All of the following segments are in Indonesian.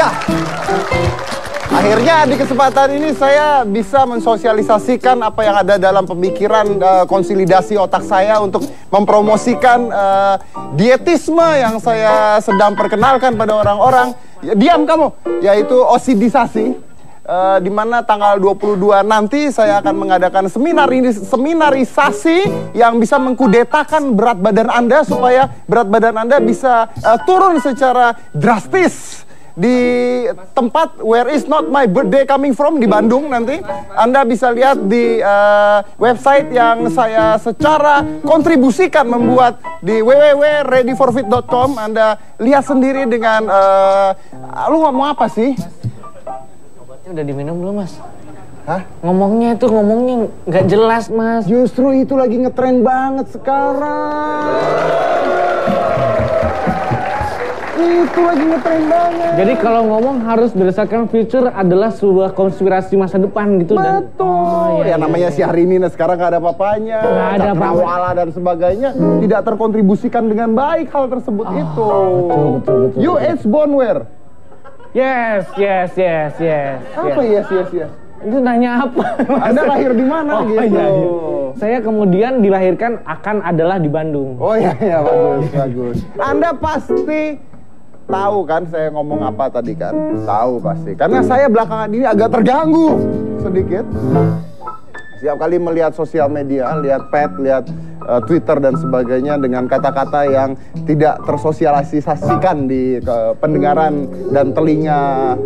Ya, akhirnya di kesempatan ini saya bisa mensosialisasikan apa yang ada dalam pemikiran konsolidasi otak saya untuk mempromosikan dietisme yang saya sedang perkenalkan pada orang-orang. Ya, diam kamu, yaitu osidisasi. Di mana tanggal 22 nanti saya akan mengadakan seminarisasi yang bisa mengkudetakan berat badan Anda supaya berat badan Anda bisa turun secara drastis. Di tempat Where Is Not My Birthday Coming From di Bandung nanti. Anda bisa lihat di website yang saya secara kontribusikan membuat di www.readyforfit.com. Anda lihat sendiri dengan lu ngomong apa sih? Obatnya udah diminum belum, Mas? Hah? Ngomongnya nggak jelas, Mas. Justru itu lagi ngetren banget sekarang. Itu lagi ngetren banget. Jadi kalau ngomong harus berdasarkan future adalah sebuah konspirasi masa depan gitu. Betul. Ya namanya Syahrini sekarang gak ada apa-apanya. Gak ada Cakrawala dan sebagainya tidak terkontribusikan dengan baik hal tersebut itu. Betul. You age born where? Yes. Apa yes? Itu nanya apa? Anda lahir di mana gitu? Iya. Saya kemudian dilahirkan adalah di Bandung. Oh iya, bagus. Anda pasti tahu kan saya ngomong apa tadi kan? Tahu pasti. Karena saya belakangan ini agak terganggu sedikit. Setiap kali melihat sosial media, lihat pet, lihat Twitter dan sebagainya dengan kata-kata yang tidak tersosialisasikan di pendengaran dan telinga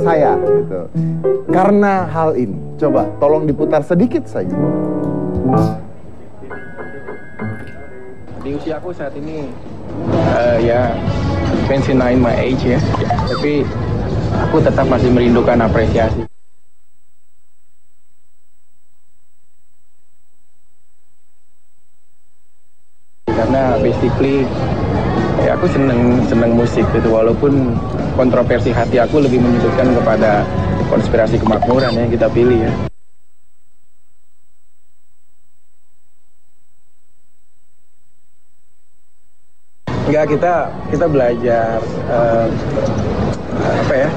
saya gitu. Karena hal ini, coba tolong diputar sedikit saja. Di usia aku saat ini ya 29 my age ya, tapi aku tetap masih merindukan apresiasi. Karena basically ya aku seneng musik gitu, walaupun kontroversi hati aku lebih menyebutkan kepada konspirasi kemakmuran yang kita pilih ya. Enggak, kita belajar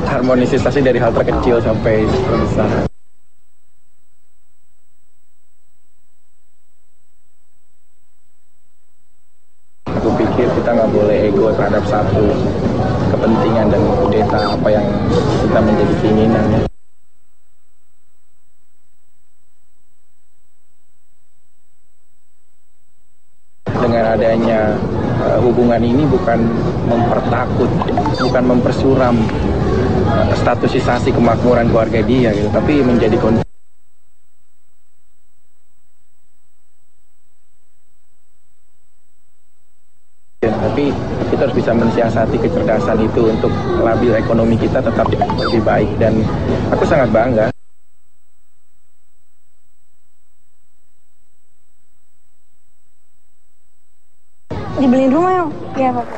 harmonisasi dari hal terkecil sampai terbesar. Aku pikir kita nggak boleh ego terhadap satu kepentingan dan kudeta apa yang kita menjadi keinginannya. Dengan adanya hubungan ini bukan mempertakut, bukan mempersuram statusisasi kemakmuran keluarga dia gitu, tapi menjadi tapi kita harus bisa mensiasati kecerdasan itu untuk labil ekonomi kita tetap lebih baik, dan aku sangat bangga. Dibeliin rumah yuk? Iya, Papa.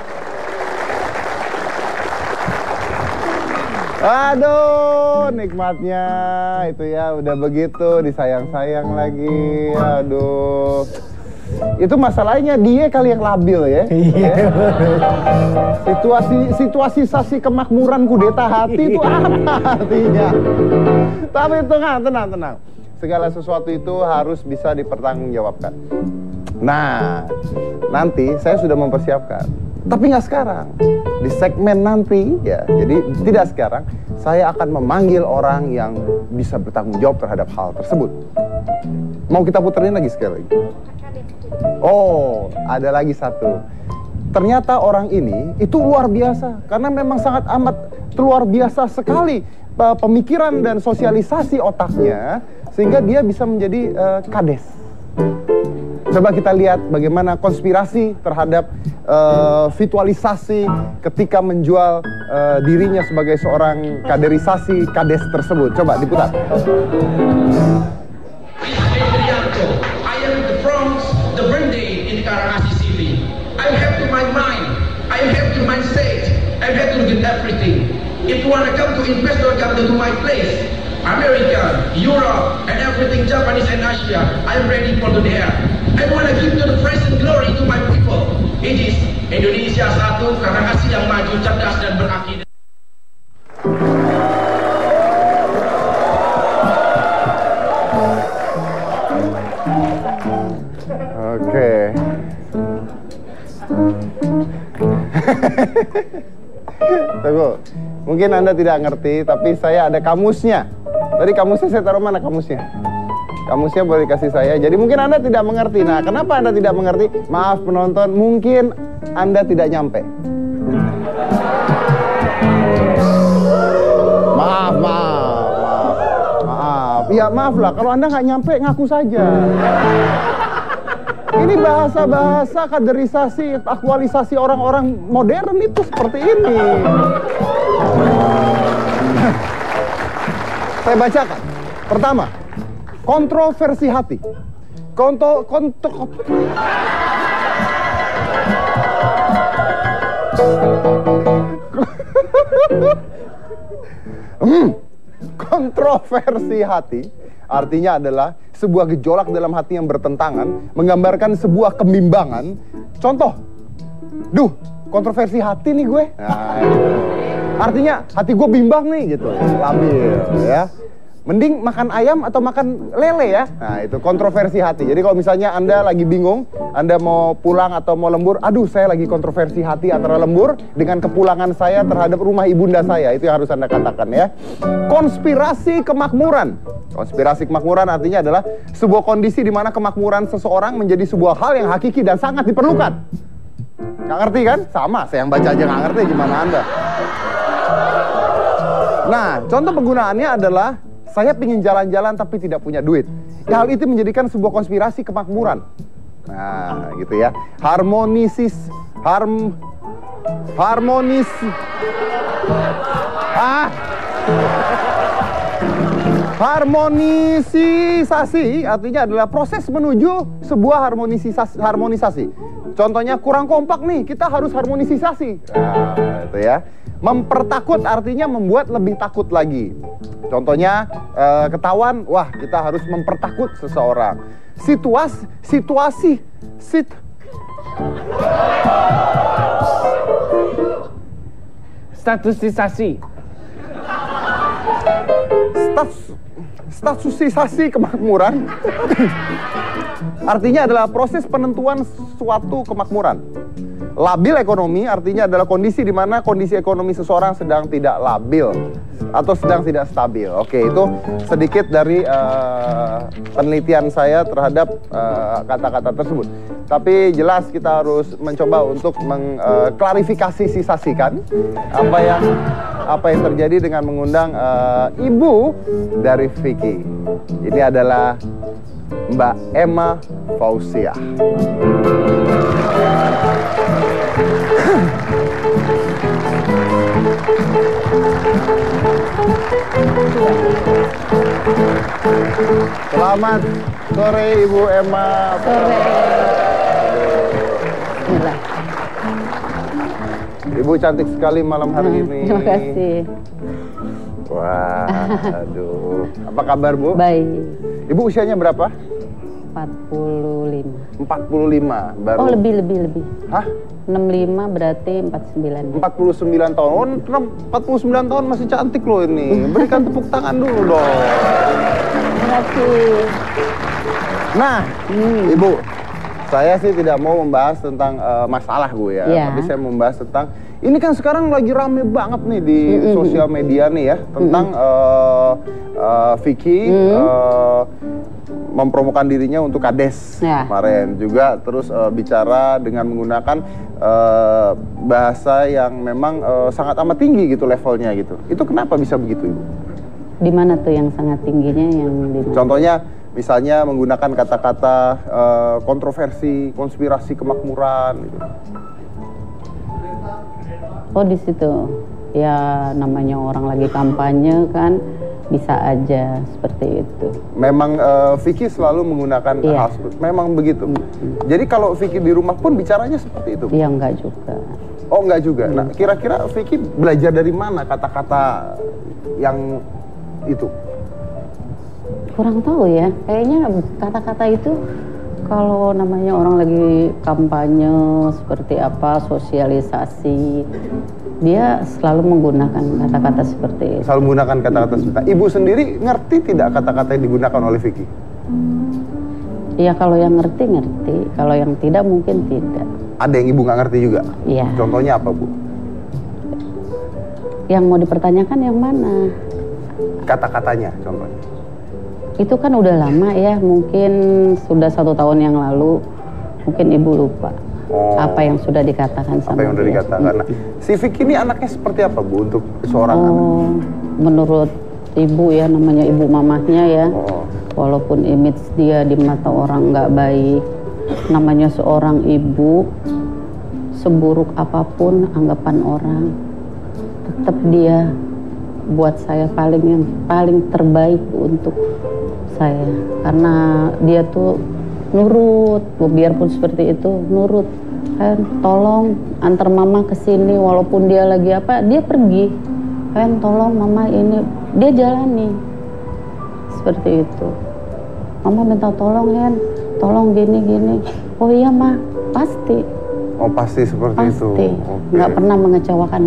Aduh, nikmatnya itu ya, udah begitu disayang-sayang lagi. Aduh. Itu masalahnya dia kali yang labil ya. Situasi kemakmuran kudeta hati itu apa artinya? Tapi tenang. Segala sesuatu itu harus bisa dipertanggungjawabkan. Nah, nanti saya sudah mempersiapkan. Tapi nggak sekarang. Di segmen nanti ya. Jadi tidak sekarang. Saya akan memanggil orang yang bisa bertanggung jawab terhadap hal tersebut. Mau kita puterin lagi sekali lagi? Oh, ada lagi satu. Ternyata orang ini itu luar biasa. Karena memang sangat amat luar biasa sekali pemikiran dan sosialisasi otaknya. Sehingga dia bisa menjadi kades. Coba kita lihat bagaimana konspirasi terhadap visualisasi ketika menjual dirinya sebagai seorang kaderisasi kades tersebut. Coba diputar. I am from the birthday in Karangasem City. I have to my mind. I have to my state. I have to get everything. If you wanna come to investor, come to my place. America, Europe, and everything Japanese and Asia. I am ready for the there. I want to give to the praise and glory to my people. It is Indonesia satu, Karangasem yang maju, cerdas dan berakidah. Oke. Tunggu, mungkin Anda tidak ngerti, tapi saya ada kamusnya. Tadi kamusnya saya taruh mana kamusnya? Kamusnya boleh kasih saya. Jadi mungkin Anda tidak mengerti. Nah, kenapa Anda tidak mengerti? Maaf penonton, mungkin Anda tidak nyampe. Maaf. Ya maaf lah, kalau Anda nggak nyampe, ngaku saja. Ini bahasa-bahasa kaderisasi, aktualisasi orang-orang modern itu seperti ini. Saya bacakan. Pertama, kontroversi hati. Kontroversi hati artinya adalah sebuah gejolak dalam hati yang bertentangan, menggambarkan sebuah kebimbangan. Contoh, kontroversi hati nih gue. Nah, artinya hati gue bimbang nih gitu, labil ya. Mending makan ayam atau makan lele ya. Nah, itu kontroversi hati. Jadi kalau misalnya Anda lagi bingung, Anda mau pulang atau mau lembur, aduh saya lagi kontroversi hati antara lembur dengan kepulangan saya terhadap rumah ibunda saya. Itu yang harus Anda katakan ya. Konspirasi kemakmuran. Konspirasi kemakmuran artinya adalah sebuah kondisi di mana kemakmuran seseorang menjadi sebuah hal yang hakiki dan sangat diperlukan. Nggak ngerti kan? Sama, saya yang baca aja nggak ngerti, gimana Anda? Nah, contoh penggunaannya adalah saya pingin jalan-jalan tapi tidak punya duit. Hal itu menjadikan sebuah konspirasi kemakmuran. Nah, gitu ya. Harmonisasi artinya adalah proses menuju sebuah harmonisasi. Contohnya kurang kompak nih, kita harus harmonisasi. Nah, itu ya. Mempertakut artinya membuat lebih takut lagi. Contohnya ketahuan, wah kita harus mempertakut seseorang. Statusisasi. Statusisasi kemakmuran artinya adalah proses penentuan suatu kemakmuran. Labil ekonomi artinya adalah kondisi di mana kondisi ekonomi seseorang sedang tidak labil atau sedang tidak stabil. Oke, itu sedikit dari penelitian saya terhadap kata-kata tersebut. Tapi jelas kita harus mencoba untuk mengklarifikasi-sisasikan apa yang terjadi dengan mengundang ibu dari Vicky. Ini adalah Mbak Emma Fauziah. Selamat sore Ibu Emma. Sore. Ibu cantik sekali malam hari ini. Terima kasih. Wah, aduh. Apa kabar Bu? Baik. Ibu usianya berapa? 45. 45 baru. Oh, lebih. Hah? 65 berarti 49. 49 tahun. 49 tahun masih cantik loh ini. Berikan tepuk tangan dulu dong. Terima kasih. Nah, Ibu, saya sih tidak mau membahas tentang masalah gue ya. Tapi saya mau membahas tentang ini kan sekarang lagi rame banget nih di sosial media nih ya tentang Vicky mempromokan dirinya untuk Kades kemarin juga, terus bicara dengan menggunakan bahasa yang memang sangat amat tinggi gitu levelnya gitu. Itu kenapa bisa begitu Ibu? Di mana tuh yang sangat tingginya yang di mana? Contohnya misalnya menggunakan kata-kata kontroversi, konspirasi kemakmuran gitu. Oh, di situ. Ya namanya orang lagi kampanye kan bisa aja seperti itu. Memang Vicky selalu menggunakan hal seperti memang begitu. Jadi kalau Vicky di rumah pun bicaranya seperti itu? Iya, enggak juga. Oh, enggak juga. Nah, kira-kira Vicky belajar dari mana kata-kata yang itu? Kurang tahu ya. Kayaknya kata-kata itu kalau namanya orang lagi kampanye seperti apa, sosialisasi, dia selalu menggunakan kata-kata seperti itu. Selalu menggunakan kata-kata seperti itu. Ibu sendiri ngerti tidak kata-kata yang digunakan oleh Vicky? Ya kalau yang ngerti, kalau yang tidak mungkin tidak. Ada yang ibu nggak ngerti juga? Iya. Contohnya apa, Bu? Yang mau dipertanyakan yang mana? Kata-katanya contohnya. Itu kan udah lama ya, mungkin sudah 1 tahun yang lalu. Mungkin ibu lupa apa yang sudah dikatakan sama Apa yang sudah dia. dikatakan. Nah, si Vicky ini anaknya seperti apa, Bu, untuk seorang anak? Menurut ibu ya, namanya ibu mamahnya ya. Oh. Walaupun image dia di mata orang nggak baik, namanya seorang ibu, seburuk apapun anggapan orang, tetap dia buat saya paling terbaik untuk saya. Karena dia tuh nurut, biarpun seperti itu, nurut. Kan tolong antar mama ke sini, walaupun dia lagi apa, dia pergi. Kan tolong mama ini, dia jalani. Seperti itu. Mama minta tolong, Hen, tolong gini. Oh iya, Ma, pasti. Oh, pasti seperti itu. Pasti. Okay. Nggak pernah mengecewakan.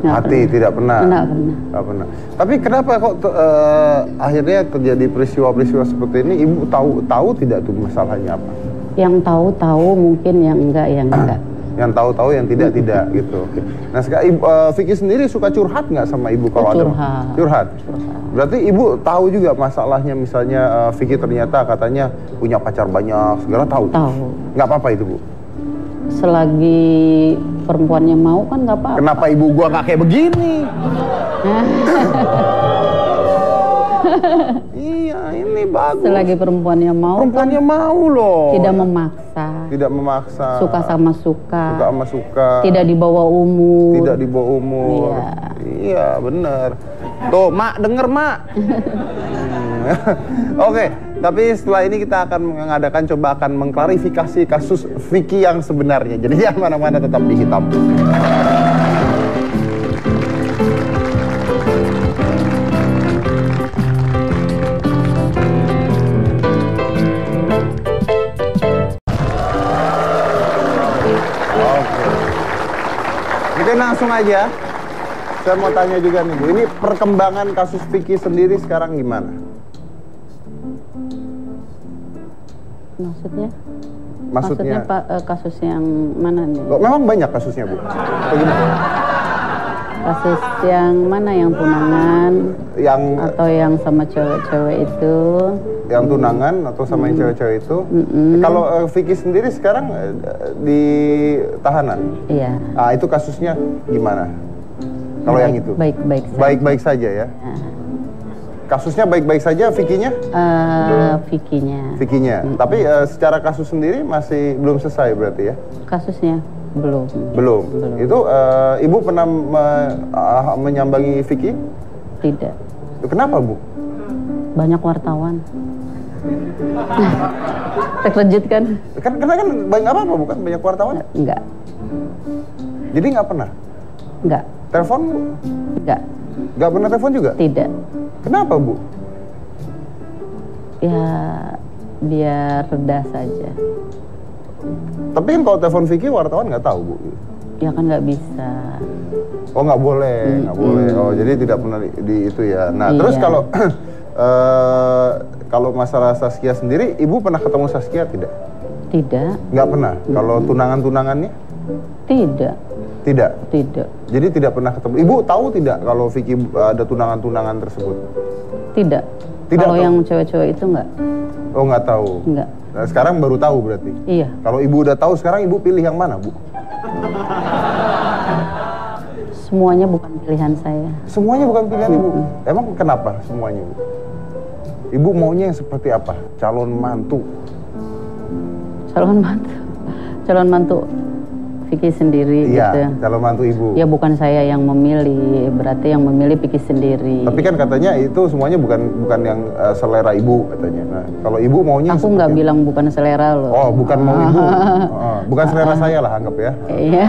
Hati, tidak pernah. Nggak pernah. Nggak pernah. Tapi kenapa kok akhirnya terjadi peristiwa-peristiwa seperti ini? Ibu tahu tidak tuh masalahnya apa? Yang tahu, mungkin yang enggak. Yang tahu, yang tidak gitu. Oke. Nah, sekarang Vicky sendiri suka curhat nggak sama ibu kalau ada? Curhat. Berarti ibu tahu juga masalahnya, misalnya Vicky ternyata katanya punya pacar banyak, segala tahu? Tahu. Nggak apa-apa itu, Bu? Selagi perempuannya mau kan nggak apa-apa. Kenapa ibu gua nggak kayak begini? Iya, ini bagus. Selagi perempuannya mau. Perempuannya kan mau loh. Tidak memaksa. Tidak memaksa. Suka sama suka. Suka sama suka. Tidak di bawah umur. Tidak di bawah umur. Iya. Iya, bener. Tuh, Mak, denger, Mak. Oke, tapi setelah ini kita akan coba mengklarifikasi kasus Vicky yang sebenarnya. Jadi yang mana-mana tetap di Hitam. Oke, langsung aja. Saya mau tanya juga nih, Bu. Ini perkembangan kasus Vicky sendiri sekarang gimana? Maksudnya? Maksudnya kasus yang mana nih? Memang banyak kasusnya, Bu. Atau gimana? Kasus yang mana, yang tunangan? Atau yang sama cewek-cewek itu? Yang tunangan atau sama yang cewek-cewek itu? Kalau Vicky sendiri sekarang di tahanan? Iya. Ah, itu kasusnya gimana? Kalau yang itu? Baik-baik saja. Baik-baik saja ya? Kasusnya baik-baik saja, Vicky-nya? Vicky-nya. Tapi secara kasus sendiri masih belum selesai berarti ya? Kasusnya? Belum. Itu Ibu pernah menyambangi Vicky? Tidak. Kenapa, Bu? Banyak wartawan. Terkejut kan? Karena kan nggak apa-apa, bukan? Banyak wartawan? Enggak. Jadi nggak pernah? Enggak. Telepon, Bu? Enggak. Nggak pernah telepon juga? Tidak. Kenapa, Bu? Ya, biar reda saja. Tapi kan kalau telepon Vicky, wartawan nggak tahu, Bu? Ya kan nggak bisa. Oh, nggak boleh, nggak boleh. Oh, jadi tidak pernah di itu ya. Nah, terus kalau kalau masalah Saskia sendiri, Ibu pernah ketemu Saskia tidak? Tidak. Nggak pernah. Kalau tunangan-tunangannya? Tidak. Tidak. Tidak. Jadi tidak pernah ketemu. Ibu tahu tidak kalau Vicky ada tunangan-tunangan tersebut? Tidak. Tidak. Kalau yang cewek-cewek itu enggak. Oh, nggak tahu. Enggak. Nah, sekarang baru tahu berarti. Iya. Kalau Ibu udah tahu, sekarang Ibu pilih yang mana, Bu? Semuanya bukan pilihan saya. Semuanya bukan pilihan Ibu. Emang kenapa semuanya, Bu? Ibu maunya yang seperti apa? Calon mantu. Calon mantu Vicky sendiri iya, gitu. Calon mantu Ibu. Ya bukan saya yang memilih, berarti yang memilih Vicky sendiri. Tapi kan katanya itu semuanya bukan yang selera Ibu katanya. Nah, kalau Ibu maunya aku nggak bilang bukan selera loh. Oh, bukan mau Ibu. Bukan selera saya lah, anggap ya. Iya.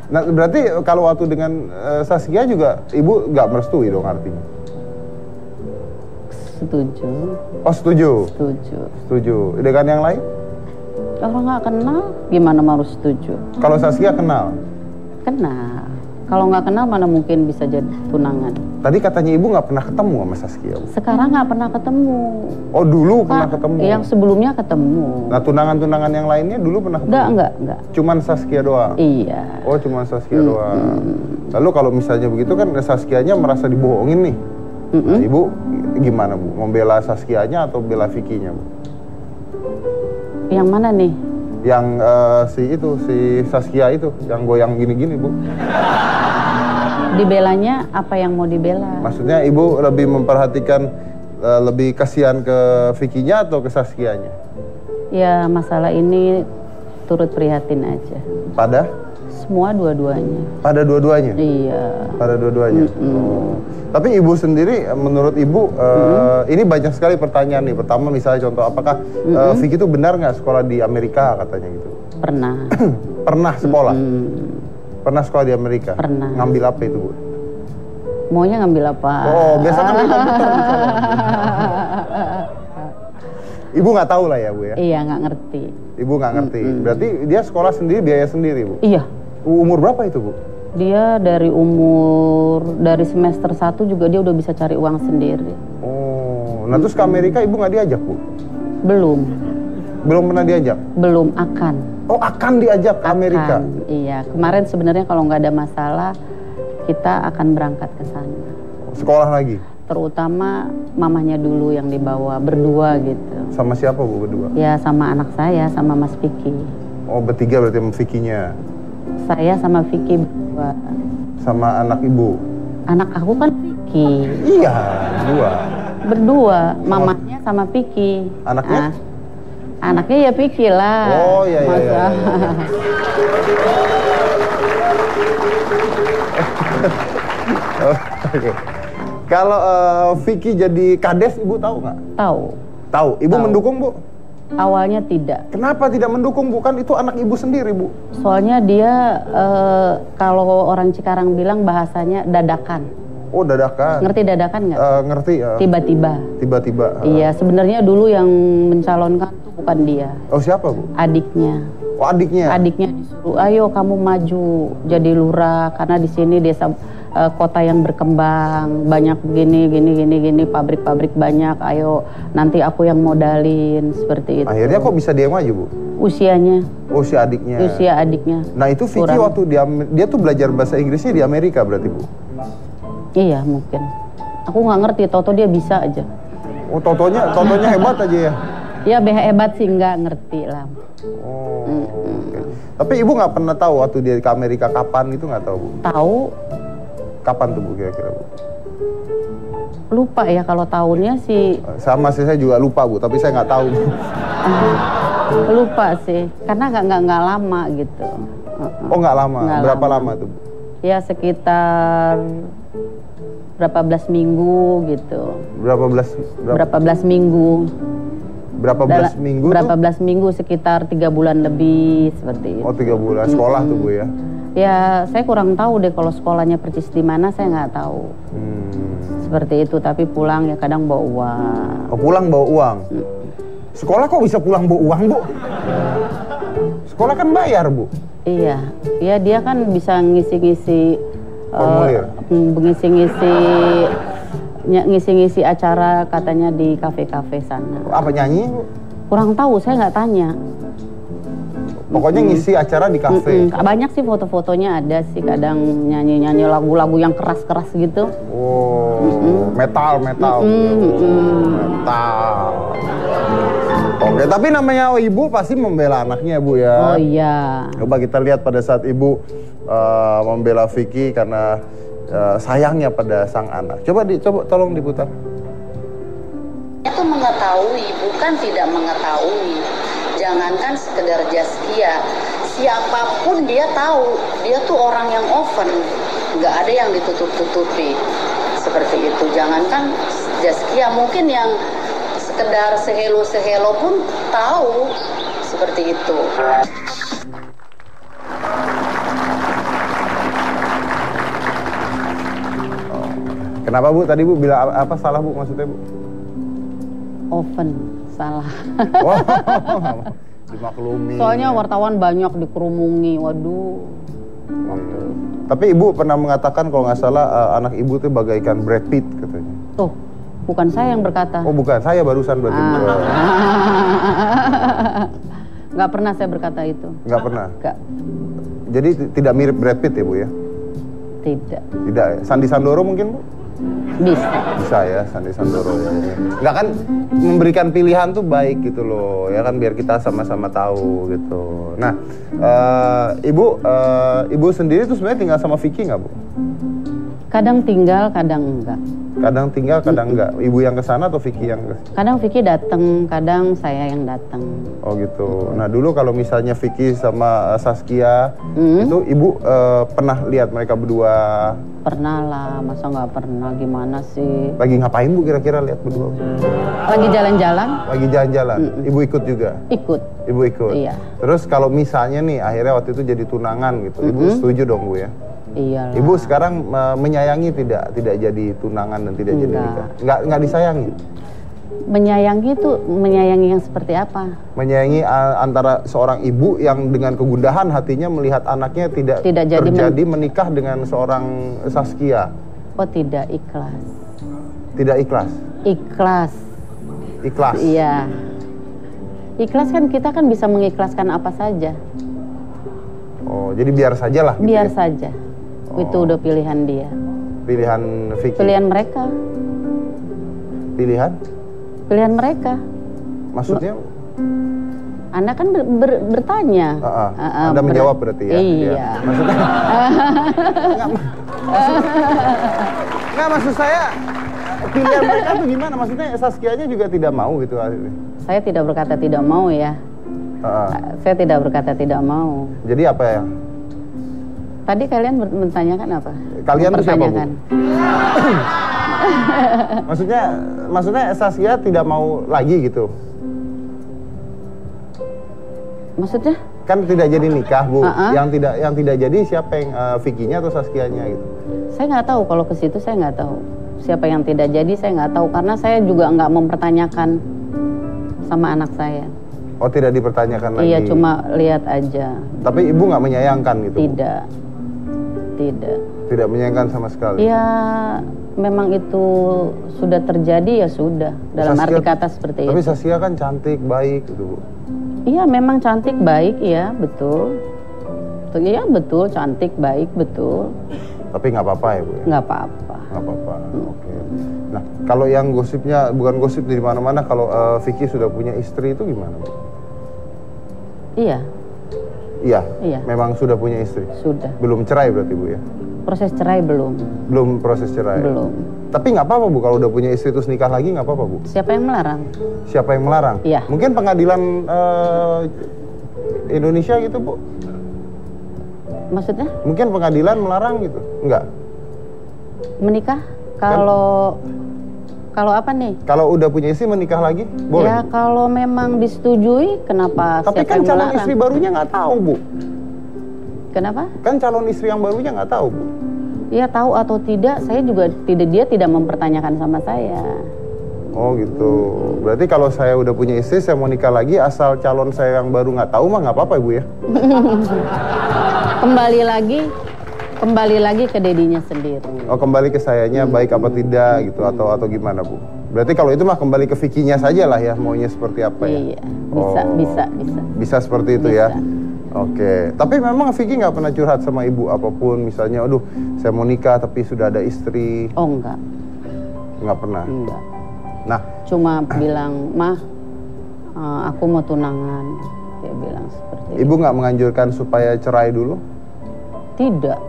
Nah, berarti kalau waktu dengan Saskia juga Ibu nggak merestui dong artinya? Setuju. Oh, setuju? Setuju. Dengan yang lain? Orang nggak kenal, gimana mau setuju? Kalau Saskia kenal? Kenal. Kalau nggak kenal mana mungkin bisa jadi tunangan. Tadi katanya ibu nggak pernah ketemu sama Saskia, Bu. Sekarang nggak pernah ketemu. Oh dulu pernah ketemu. Yang sebelumnya ketemu. Nah tunangan-tunangan yang lainnya dulu pernah ketemu? Enggak. Cuman Saskia doang? Iya. Oh cuman Saskia doang. Lalu kalau misalnya begitu kan Saskianya merasa dibohongin nih. Nah, ibu gimana Bu? Membela Saskianya atau bela Vicky-nya Bu? Yang mana nih? Yang si Saskia itu, yang goyang gini-gini Bu. Dibelanya apa yang mau dibela? Maksudnya ibu lebih memperhatikan, lebih kasihan ke Vicky-nya atau ke Saskianya? Ya masalah ini turut prihatin aja. Pada? Semua dua-duanya. Pada dua-duanya? Iya. Pada dua-duanya? Oh. Tapi ibu sendiri, menurut ibu, ini banyak sekali pertanyaan nih. Pertama misalnya contoh, apakah Vicky itu benar nggak sekolah di Amerika katanya gitu? Pernah. Pernah sekolah? Pernah sekolah di Amerika? Pernah. Ngambil apa itu Bu? Maunya ngambil apa? Oh, biasa ngambil komputer misalnya. Ibu nggak tahu lah ya Bu ya? Iya, nggak ngerti. Ibu nggak ngerti. Berarti dia sekolah sendiri, biaya sendiri Bu? Iya. Umur berapa itu Bu? Dia dari semester 1 juga dia udah bisa cari uang sendiri. Oh, nah terus ke Amerika ibu nggak diajak Bu? Belum. Belum pernah diajak? Belum, akan. Oh, akan diajak ke Amerika? Iya, kemarin sebenarnya kalau nggak ada masalah, kita akan berangkat ke sana. Sekolah lagi? Terutama mamahnya dulu yang dibawa, berdua gitu. Sama siapa Bu berdua? Ya sama anak saya, sama Mas Vicky. Oh, bertiga berarti sama Vicky-nya? Saya sama Vicky berdua. Sama anak ibu? Anak aku kan Vicky. Iya, berdua. Berdua, mamahnya sama Vicky. Anaknya? Anaknya ya Vicky lah. Oh iya. Oke. Kalau Vicky jadi kades ibu tahu nggak? Tahu. Tahu. Ibu mendukung Bu? Awalnya tidak. Kenapa tidak mendukung Bu? Kan itu anak ibu sendiri Bu. Soalnya dia kalau orang Cikarang bilang bahasanya dadakan. Oh dadakan. Ngerti dadakan nggak? Ngerti. Tiba-tiba. Tiba-tiba. Iya, sebenarnya dulu yang mencalonkan itu bukan dia. Oh siapa Bu? Adiknya. Oh adiknya. Adiknya disuruh, ayo kamu maju jadi lurah karena di sini desa kota yang berkembang, banyak gini, pabrik-pabrik banyak. Ayo nanti aku yang modalin seperti itu. Akhirnya kok bisa dia maju Bu? Usianya. Oh si adiknya. Usia adiknya. Nah itu Vicky waktu dia tuh belajar bahasa Inggrisnya di Amerika berarti Bu? Iya mungkin. Aku nggak ngerti, toto dia bisa aja. Oh totonya hebat aja ya? Ya hebat sih, nggak ngerti lah. Oh. Okay. Tapi ibu nggak pernah tahu waktu dia ke Amerika kapan gitu nggak tahu Bu? Tahu. Kapan tuh Bu kira-kira Bu? Lupa ya kalau tahunnya sih. Sama sih saya juga lupa Bu, tapi saya nggak tahu Bu. Lupa sih, karena nggak lama gitu. Oh nggak lama? Berapa lama tuh Bu? Ya sekitar berapa belas minggu gitu. Berapa belas minggu? Berapa belas minggu, sekitar 3 bulan lebih seperti itu. Oh 3 bulan, sekolah tuh Bu ya? Ya saya kurang tahu deh kalau sekolahnya persis di mana, saya nggak tahu. Seperti itu, tapi pulang ya kadang bawa uang. Oh pulang bawa uang? Sekolah kok bisa pulang bawa uang Bu? Sekolah kan bayar Bu? Iya, ya dia kan bisa ngisi-ngisi formulir, ngisi-ngisi acara katanya di kafe-kafe sana. Apa nyanyi Bu? Kurang tahu, saya nggak tanya. Pokoknya ngisi acara di kafe. Banyak sih foto-fotonya ada sih, kadang nyanyi-nyanyi lagu-lagu yang keras-keras gitu. Oh, metal. Metal. Oke, tapi namanya ibu pasti membela anaknya Bu ya. Oh iya. Coba kita lihat pada saat ibu membela Vicky karena sayangnya pada sang anak. Coba tolong diputar. Itu mengetahui, bukan tidak mengetahui. Jangankan sekedar Zaskia, siapapun dia tahu, dia tuh orang yang open, nggak ada yang ditutup-tutupi seperti itu. Jangankan Zaskia, mungkin yang sekedar sehelo-sehelo pun tahu seperti itu. Kenapa Bu? Tadi Bu bilang apa salah Bu maksudnya Bu? Open, salah. Wow, dimaklumi. Soalnya wartawan banyak dikerumungi, waduh. Waktu itu. Tapi ibu pernah mengatakan kalau nggak salah anak ibu tuh bagaikan Brad Pitt katanya. Oh, bukan saya yang berkata. Oh bukan, saya barusan berarti. Nggak pernah saya berkata itu. Nggak pernah? Nggak. Jadi tidak mirip Brad Pitt ya Bu ya? Tidak. Tidak ya? Sandi Sandoro mungkin Bu? Bisa. Bisa ya, Sandi Sandoro ya. Nggak kan memberikan pilihan tuh baik gitu loh, ya kan biar kita sama-sama tahu gitu. Nah, ibu sendiri tuh sebenarnya tinggal sama Vicky nggak Bu? Kadang tinggal, kadang enggak. Kadang tinggal, kadang enggak. Ibu yang kesana atau Vicky yang kesana? Kadang Vicky datang, kadang saya yang datang. Oh gitu. Nah dulu kalau misalnya Vicky sama Saskia itu ibu pernah lihat mereka berdua? Pernah lah, masa nggak pernah, gimana sih? Lagi ngapain Bu kira-kira lihat berdua? Lagi jalan-jalan. Lagi jalan-jalan. Ibu ikut juga? Ikut. Ibu ikut? Iya. Terus kalau misalnya nih akhirnya waktu itu jadi tunangan gitu, ibu setuju dong Bu ya? Iya. Ibu sekarang menyayangi tidak jadi tunangan dan tidak jadi nikah? Nggak disayangi? Menyayangi itu menyayangi yang seperti apa? Menyayangi antara seorang ibu yang dengan kegundahan hatinya melihat anaknya tidak terjadi menikah dengan seorang Saskia. Oh tidak, ikhlas. Tidak ikhlas? Ikhlas. Ikhlas? Iya. Ikhlas kan kita kan bisa mengikhlaskan apa saja. Oh jadi biar saja lah gitu biar ya? Saja. Itu udah pilihan dia. Pilihan Vicky? Pilihan mereka. Pilihan? Pilihan mereka. Maksudnya? Anda kan bertanya. Anda menjawab berarti ya? Iya. Ya. Maksudnya? Nggak, maksud saya pilihan mereka tuh gimana? Maksudnya Saskianya juga tidak mau gitu akhirnya? Saya tidak berkata tidak mau ya. Saya tidak berkata tidak mau. Jadi apa ya? Tadi kalian menanyakan apa? Kalian tuh siapa Bu? Maksudnya Saskia tidak mau lagi gitu? Maksudnya? Kan tidak jadi nikah Bu. Yang tidak jadi siapa yang Vicky-nya atau Saskianya gitu? Saya nggak tahu, kalau ke situ saya nggak tahu. Siapa yang tidak jadi saya nggak tahu, karena saya juga nggak mempertanyakan sama anak saya. Oh tidak dipertanyakan lagi? Iya, cuma lihat aja. Tapi ibu nggak menyayangkan gitu? Tidak. Tidak. Tidak menyayangkan sama sekali? Ya memang itu sudah terjadi ya sudah. Dalam Saskia, arti kata seperti itu. Tapi Saskia kan cantik, baik gitu Bu. Iya memang cantik, baik, ya betul. Iya betul, cantik, baik, betul. Tapi nggak apa-apa ya Bu ya? Nggak apa-apa. Nggak apa-apa, oke. Nah kalau yang gosipnya, bukan gosip di mana-mana, kalau Vicky sudah punya istri itu gimana Bu? Iya. Iya? Iya. Memang sudah punya istri? Sudah. Belum cerai berarti Bu ya? Proses cerai belum. Belum proses cerai? Belum. Tapi nggak apa-apa Bu, kalau udah punya istri terus nikah lagi nggak apa-apa Bu? Siapa yang melarang? Siapa yang melarang? Iya. Mungkin pengadilan Indonesia gitu Bu? Maksudnya? Mungkin pengadilan melarang gitu? Enggak? Menikah? Kalau apa nih? Kalau udah punya istri menikah lagi? Boleh? Ya kalau memang disetujui, kenapa Tapi siapa kan yang calon melarang? istri barunya nggak tahu Bu. Kenapa? Kan calon istri yang barunya nggak tahu Bu. Ya tahu atau tidak, saya juga dia tidak mempertanyakan sama saya. Oh gitu. Berarti kalau saya udah punya istri, saya mau nikah lagi, asal calon saya yang baru nggak tahu mah nggak apa-apa Ibu ya? Kembali lagi ke dedinya sendiri. Oh kembali ke sayanya baik apa tidak gitu, atau gimana Bu? Berarti kalau itu mah kembali ke Vicky-nya saja lah ya, maunya seperti apa ya? Iya, bisa. Bisa seperti itu ya? Oke, tapi memang Vicky nggak pernah curhat sama ibu apapun, misalnya, aduh saya mau nikah tapi sudah ada istri. Oh enggak. Nggak pernah? Enggak. Nah. Cuma bilang, Mah, aku mau tunangan. Dia bilang seperti itu. Ibu nggak menganjurkan supaya cerai dulu? Tidak.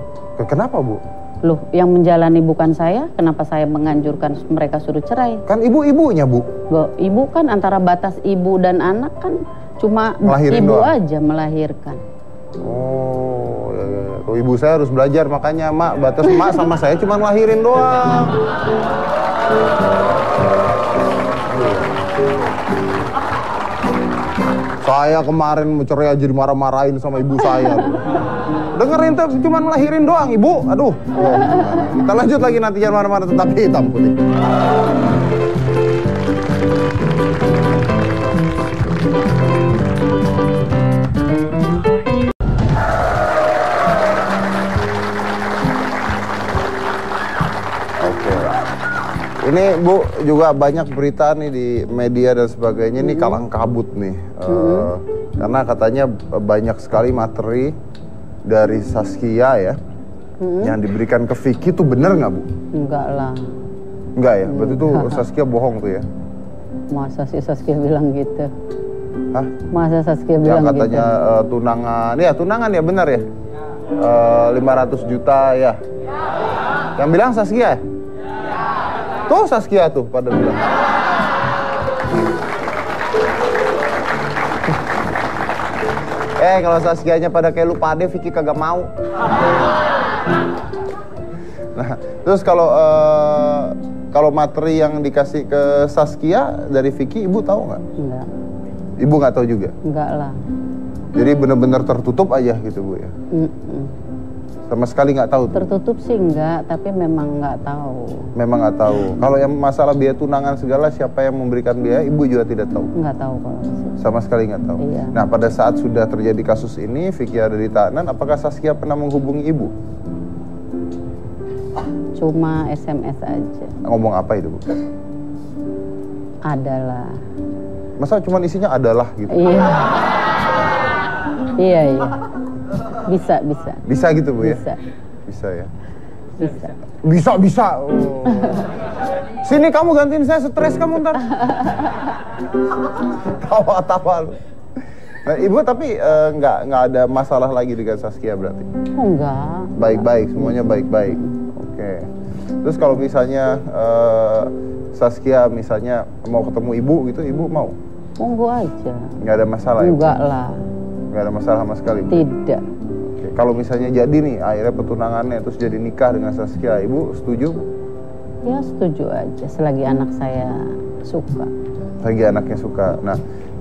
Kenapa Bu? Loh, yang menjalani bukan saya, kenapa saya menganjurkan mereka suruh cerai? Kan ibu-ibunya Bu. Loh, ibu kan antara batas ibu dan anak kan cuma Melahirin ibu doang. aja melahirkan. Oh, ya. Tuh, ibu saya harus belajar, makanya Mak, batas Mak sama saya cuma ngelahirin doang. Saya kemarin mau cerai aja dimarah-marahin sama ibu saya. Dengerin tuh cuma ngelahirin doang Ibu. Aduh. Kita lanjut lagi nanti, jangan mana-mana, tetap Hitam Putih. Ini Bu juga banyak berita nih di media dan sebagainya ini kalang kabut nih. Karena katanya banyak sekali materi dari Saskia ya yang diberikan ke Vicky itu bener nggak Bu? Enggak lah. Enggak ya? Berarti tuh Saskia bohong tuh ya? Masa sih Saskia bilang gitu? Hah? Masa Saskia Yang bilang katanya gitu? tunangan ya benar ya? 500 juta ya? Yang bilang Saskia? Tuh Saskia tuh pada bilang. Kalau Saskianya pada kayak lu pade, Vicky kagak mau. Nah, terus kalau materi yang dikasih ke Saskia dari Vicky, Ibu tahu nggak? Enggak. Ibu nggak tahu juga? Enggak lah. Jadi benar-benar tertutup aja gitu Bu ya? Sama sekali nggak tahu tuh? Tertutup sih enggak, tapi memang nggak tahu. Memang nggak tahu. Kalau yang masalah biaya tunangan segala, siapa yang memberikan biaya, Ibu juga tidak tahu? Nggak tahu kalau masih. Sama sekali nggak tahu? Iya. Nah, pada saat sudah terjadi kasus ini, Vicky ada di tahanan, apakah Saskia pernah menghubungi Ibu? Cuma SMS aja. Ngomong apa itu Bu? Adalah. Masa cuma isinya adalah gitu? Iya. Iya. Bisa. Bisa gitu Bu ya? Bisa. Bisa ya? Bisa. Oh. Sini kamu gantiin saya, stres kamu ntar. Tawa lu. Nah, Ibu tapi nggak ada masalah lagi dengan Saskia berarti? Oh enggak. Baik-baik, semuanya baik-baik. Oke. Terus kalau misalnya Saskia misalnya mau ketemu Ibu gitu, Ibu mau? Monggo aja. Nggak ada masalah ya? Enggak lah. Nggak ada masalah sama sekali? Bu? Tidak. Oke. Kalau misalnya jadi nih, akhirnya petunangannya terus jadi nikah dengan Saskia, Ibu setuju? Ya setuju aja, selagi anak saya suka. Lagi anaknya suka. Nah,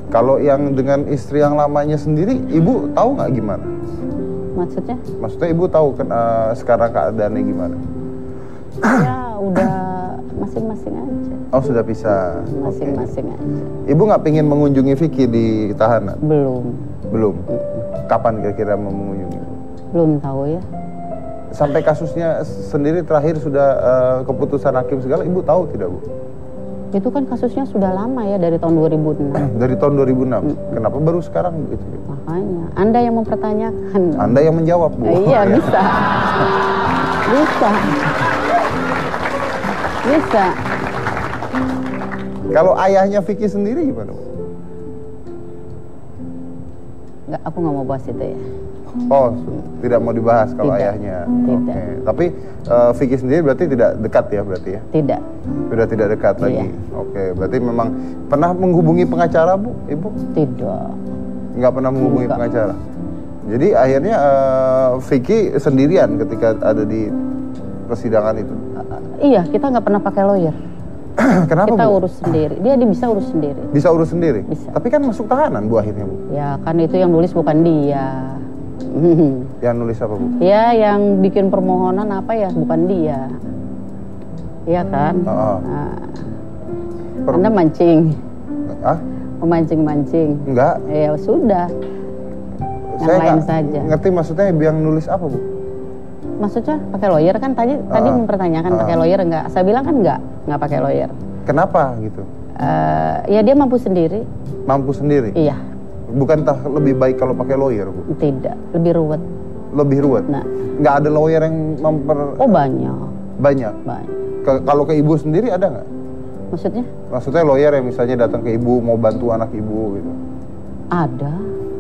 kalau yang dengan istri yang lamanya sendiri, Ibu tahu nggak gimana? Maksudnya? Maksudnya Ibu tahu kan sekarang keadaannya gimana? Ya udah masing-masing aja. Oh, sudah bisa. Masing-masing aja. Ibu nggak pengen mengunjungi Vicky di tahanan? Belum. Kapan kira-kira mau mengunjungi? Belum tahu ya. Sampai kasusnya sendiri terakhir sudah keputusan hakim segala, Ibu tahu tidak Bu? Itu kan kasusnya sudah lama ya, dari tahun 2006. Dari tahun 2006? Kenapa baru sekarang gitu? Makanya, Anda yang mempertanyakan. Anda yang menjawab Bu. Iya, bisa. Bisa. Kalau ayahnya Vicky sendiri gimana Bu? Nggak, aku nggak mau bahas itu ya. Oh, tidak mau dibahas kalau Tidak. ayahnya. Tidak. Oke. Tapi Vicky sendiri berarti tidak dekat ya berarti ya? Tidak. Sudah tidak dekat Iya. lagi. Oke, berarti memang pernah menghubungi pengacara Bu, Ibu? Tidak. Nggak pernah menghubungi Enggak. pengacara. Jadi akhirnya Vicky sendirian ketika ada di persidangan itu. Iya, kita nggak pernah pakai lawyer. Kenapa Kita Bu? urus sendiri. Dia bisa urus sendiri. Bisa urus sendiri? Bisa. Tapi kan masuk tahanan Bu akhirnya Bu. Ya kan itu yang nulis bukan dia. Yang nulis apa Bu? Ya yang bikin permohonan apa ya bukan dia. Iya kan? Oh. Nah, Anda mancing. Ah? Memancing-mancing. Enggak. Ya sudah. Yang Saya lain nggak saja. ngerti maksudnya yang nulis apa Bu? Maksudnya pakai lawyer kan tadi mempertanyakan pakai lawyer enggak? Saya bilang kan enggak pakai lawyer. Kenapa gitu? Ya dia mampu sendiri. Mampu sendiri? Iya. Bukankah lebih baik kalau pakai lawyer Bu? Tidak, lebih ruwet. Lebih ruwet? Nah. Nggak ada lawyer yang Oh banyak. Banyak? Banyak. Kalau ke Ibu sendiri ada nggak? Maksudnya? Maksudnya lawyer yang misalnya datang ke Ibu mau bantu anak Ibu gitu? Ada.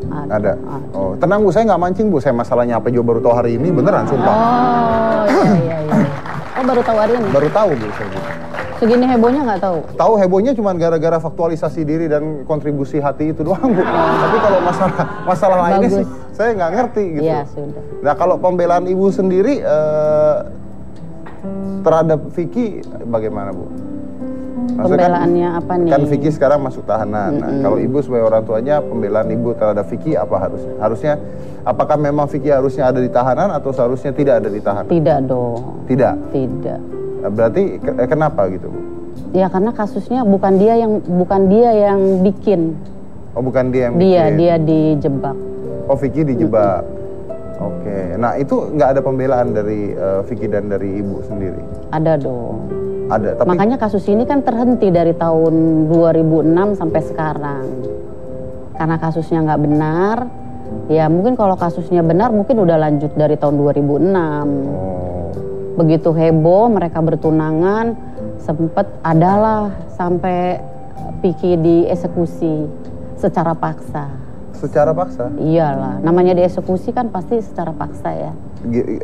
Ada. Oh, tenang Bu, saya nggak mancing Bu. Saya masalahnya apa juga baru tahu hari ini, beneran sumpah. Oh, iya. Oh, baru tahu hari ini? Baru tahu Bu saya. Bu. Segini hebohnya nggak tahu? Tahu hebohnya cuma gara-gara faktualisasi diri dan kontribusi hati itu doang Bu. Tapi kalau masalah lainnya sih saya nggak ngerti gitu. Iya, sudah. Nah, kalau pembelaan Ibu sendiri terhadap Vicky bagaimana Bu? Maksudnya Pembelaannya apa nih? Kan Vicky sekarang masuk tahanan. Nah, kalau Ibu sebagai orang tuanya, pembelaan Ibu terhadap Vicky apa harusnya? Harusnya, apakah memang Vicky harusnya ada di tahanan atau seharusnya tidak ada di tahanan? Tidak dong. Tidak? Tidak. Nah, berarti kenapa gitu Bu? Ya karena kasusnya bukan dia yang bikin. Oh, bukan dia yang bikin? Dia dijebak. Oh, Vicky dijebak. Oke. Nah, itu nggak ada pembelaan dari Vicky dan dari Ibu sendiri? Ada dong. Ada, tapi Makanya kasus ini kan terhenti dari tahun 2006 sampai sekarang. Karena kasusnya nggak benar, ya mungkin kalau kasusnya benar mungkin udah lanjut dari tahun 2006. Begitu heboh mereka bertunangan, sempet adalah sampai Vicky dieksekusi secara paksa. secara paksa. Iyalah, namanya dieksekusi kan pasti secara paksa ya.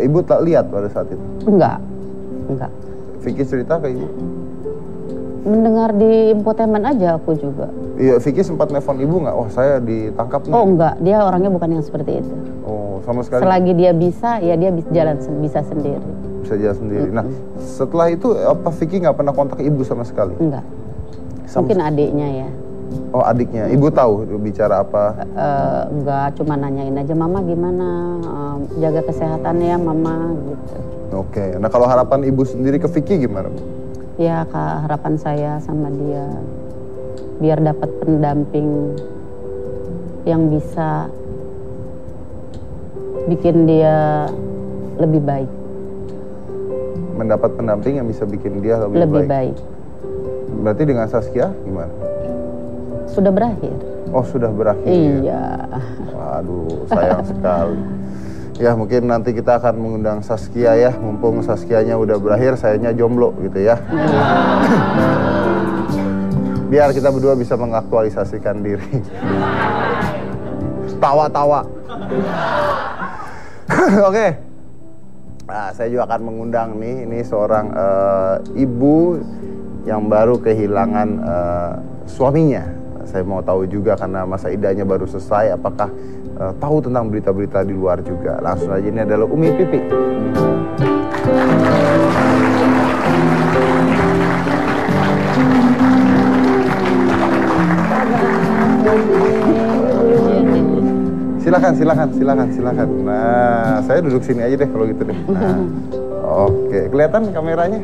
Ibu tak lihat pada saat itu? Enggak. Vicky cerita ke ibu? Mendengar di infotainment aja aku juga. Iya, Vicky sempat nelfon ibu nggak? Oh, saya ditangkap nih. Oh enggak, dia orangnya bukan yang seperti itu. Oh, sama sekali. Selagi dia bisa, ya dia bisa sendiri. Bisa jalan sendiri. Nah, setelah itu apa Vicky nggak pernah kontak ibu sama sekali? Enggak. Mungkin adiknya ya. Oh, adiknya. Ibu tahu bicara apa? Enggak, cuma nanyain aja, Mama gimana, jaga kesehatan ya Mama gitu. Oke. Nah, kalau harapan ibu sendiri ke Vicky gimana, Bu? Ya, harapan saya sama dia biar dapat pendamping yang bisa bikin dia lebih baik. Mendapat pendamping yang bisa bikin dia lebih baik. Berarti dengan Saskia gimana? Sudah berakhir. Oh, sudah berakhir. Iya. Waduh, sayang sekali. Ya, mungkin nanti kita akan mengundang Saskia ya, mumpung Saskianya udah berakhir, sayanya jomblo gitu ya. Biar kita berdua bisa mengaktualisasikan diri. Tawa-tawa. Oke. Nah, saya juga akan mengundang nih, ini seorang ibu yang baru kehilangan suaminya. Saya mau tahu juga karena masa idahnya baru selesai, apakah tahu tentang berita-berita di luar juga. Langsung aja, ini adalah Umi Pipi. Silakan. Nah, saya duduk sini aja deh kalau gitu deh. Nah, oke, kelihatan kameranya?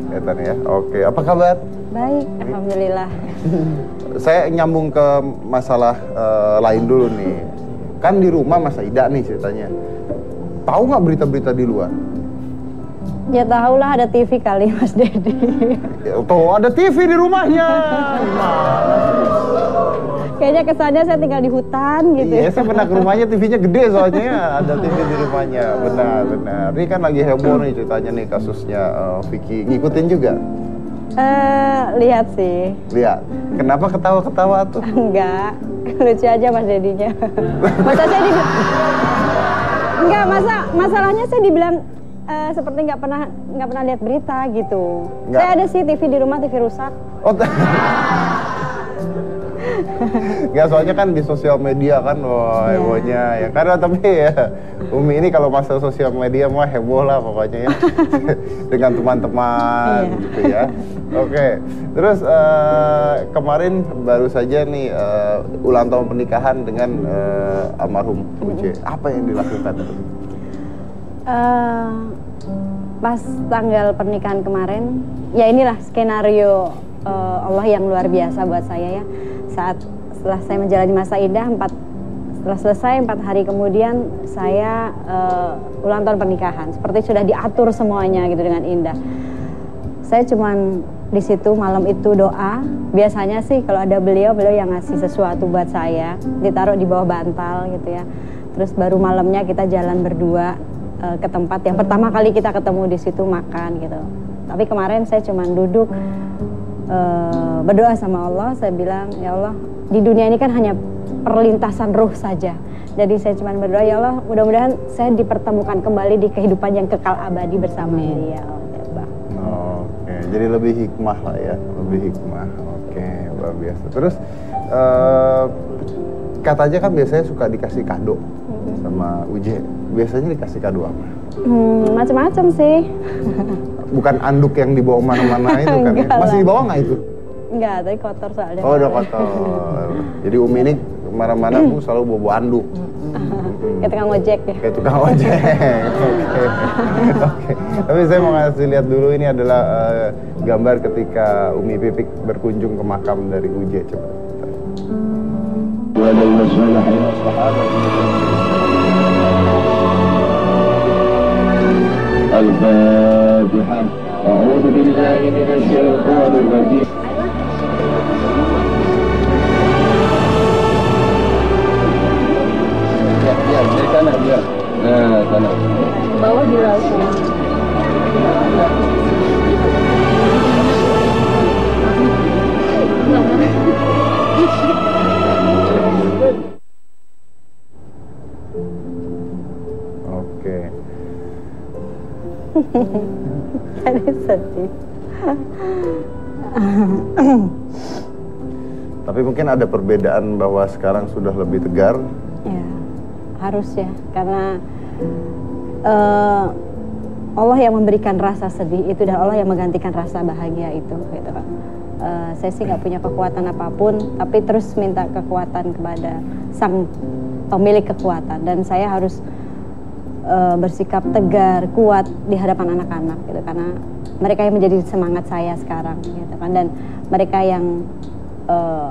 Kelihatan ya. Oke, apa kabar? Baik, alhamdulillah. Saya nyambung ke masalah lain dulu nih. Kan di rumah Mas Ida nih ceritanya. Tahu nggak berita-berita di luar? Ya tahulah ada TV kali Mas Dedi. Ya, tuh ada TV di rumahnya. Kayaknya kesannya saya tinggal di hutan gitu. Iya, saya pernah ke rumahnya, TV-nya gede soalnya ya. Ada TV di rumahnya, benar. Ini kan lagi heboh nih ceritanya nih kasusnya Vicky. Ngikutin juga? Lihat sih. Lihat. Kenapa ketawa-ketawa tuh? Enggak, lucu aja Mas Dedinya. Masa saya enggak, masalahnya saya dibilang seperti nggak pernah lihat berita gitu. Enggak. Saya ada sih TV di rumah, TV rusak. Oh, nggak, soalnya kan di sosial media kan, wah hebohnya ya. Karena tapi ya, Umi ini kalau masalah sosial media mah heboh lah pokoknya ya. Dengan teman-teman gitu ya. Oke, terus kemarin baru saja nih ulang tahun pernikahan dengan almarhum Uje. Apa yang dilakukan? Pas tanggal pernikahan kemarin, ya inilah skenario Allah yang luar biasa buat saya ya. Setelah saya menjalani masa indah, setelah selesai 4 hari kemudian saya ulang tahun pernikahan. Seperti sudah diatur semuanya gitu dengan indah. Saya cuman di situ malam itu doa. Biasanya sih kalau ada beliau yang ngasih sesuatu buat saya, ditaruh di bawah bantal gitu ya. Terus baru malamnya kita jalan berdua ke tempat yang pertama kali kita ketemu di situ makan gitu. Tapi kemarin saya cuman duduk berdoa sama Allah. Saya bilang, ya Allah, di dunia ini kan hanya perlintasan ruh saja. Jadi saya cuma berdoa, ya Allah, mudah-mudahan saya dipertemukan kembali di kehidupan yang kekal abadi bersama dia. Oke, jadi lebih hikmah lah ya, lebih hikmah. Oke, luar biasa. Terus katanya kan biasanya suka dikasih kado sama Uje. Biasanya dikasih kado apa? Macam-macam sih. Bukan anduk yang dibawa mana-mana itu kan ya? Masih dibawa nggak itu? Enggak, tapi kotor soalnya. Oh, udah kotor. Jadi Umi ini kemana-mana Bu selalu bawa anduk. Kayak tukang ojek ya? Kayak tukang ojek. Oke. Tapi saya mau ngasih lihat dulu, ini adalah gambar ketika Umi Pipik berkunjung ke makam dari Uje. Coba. Al-Fatihah. أعوذ بالله من الشيطان الرجيم. Ya, dari sana dia. Nah, sana. Bawah di laut. Oke. Jadi sedih. Tapi mungkin ada perbedaan bahwa sekarang sudah lebih tegar. Ya, harus ya, karena Allah yang memberikan rasa sedih itu dan Allah yang menggantikan rasa bahagia itu, gitu kan. Saya sih nggak punya kekuatan apapun, tapi terus minta kekuatan kepada Sang Pemilik kekuatan, dan saya harus bersikap tegar, kuat di hadapan anak-anak, gitu, karena mereka yang menjadi semangat saya sekarang, gitu kan, dan mereka yang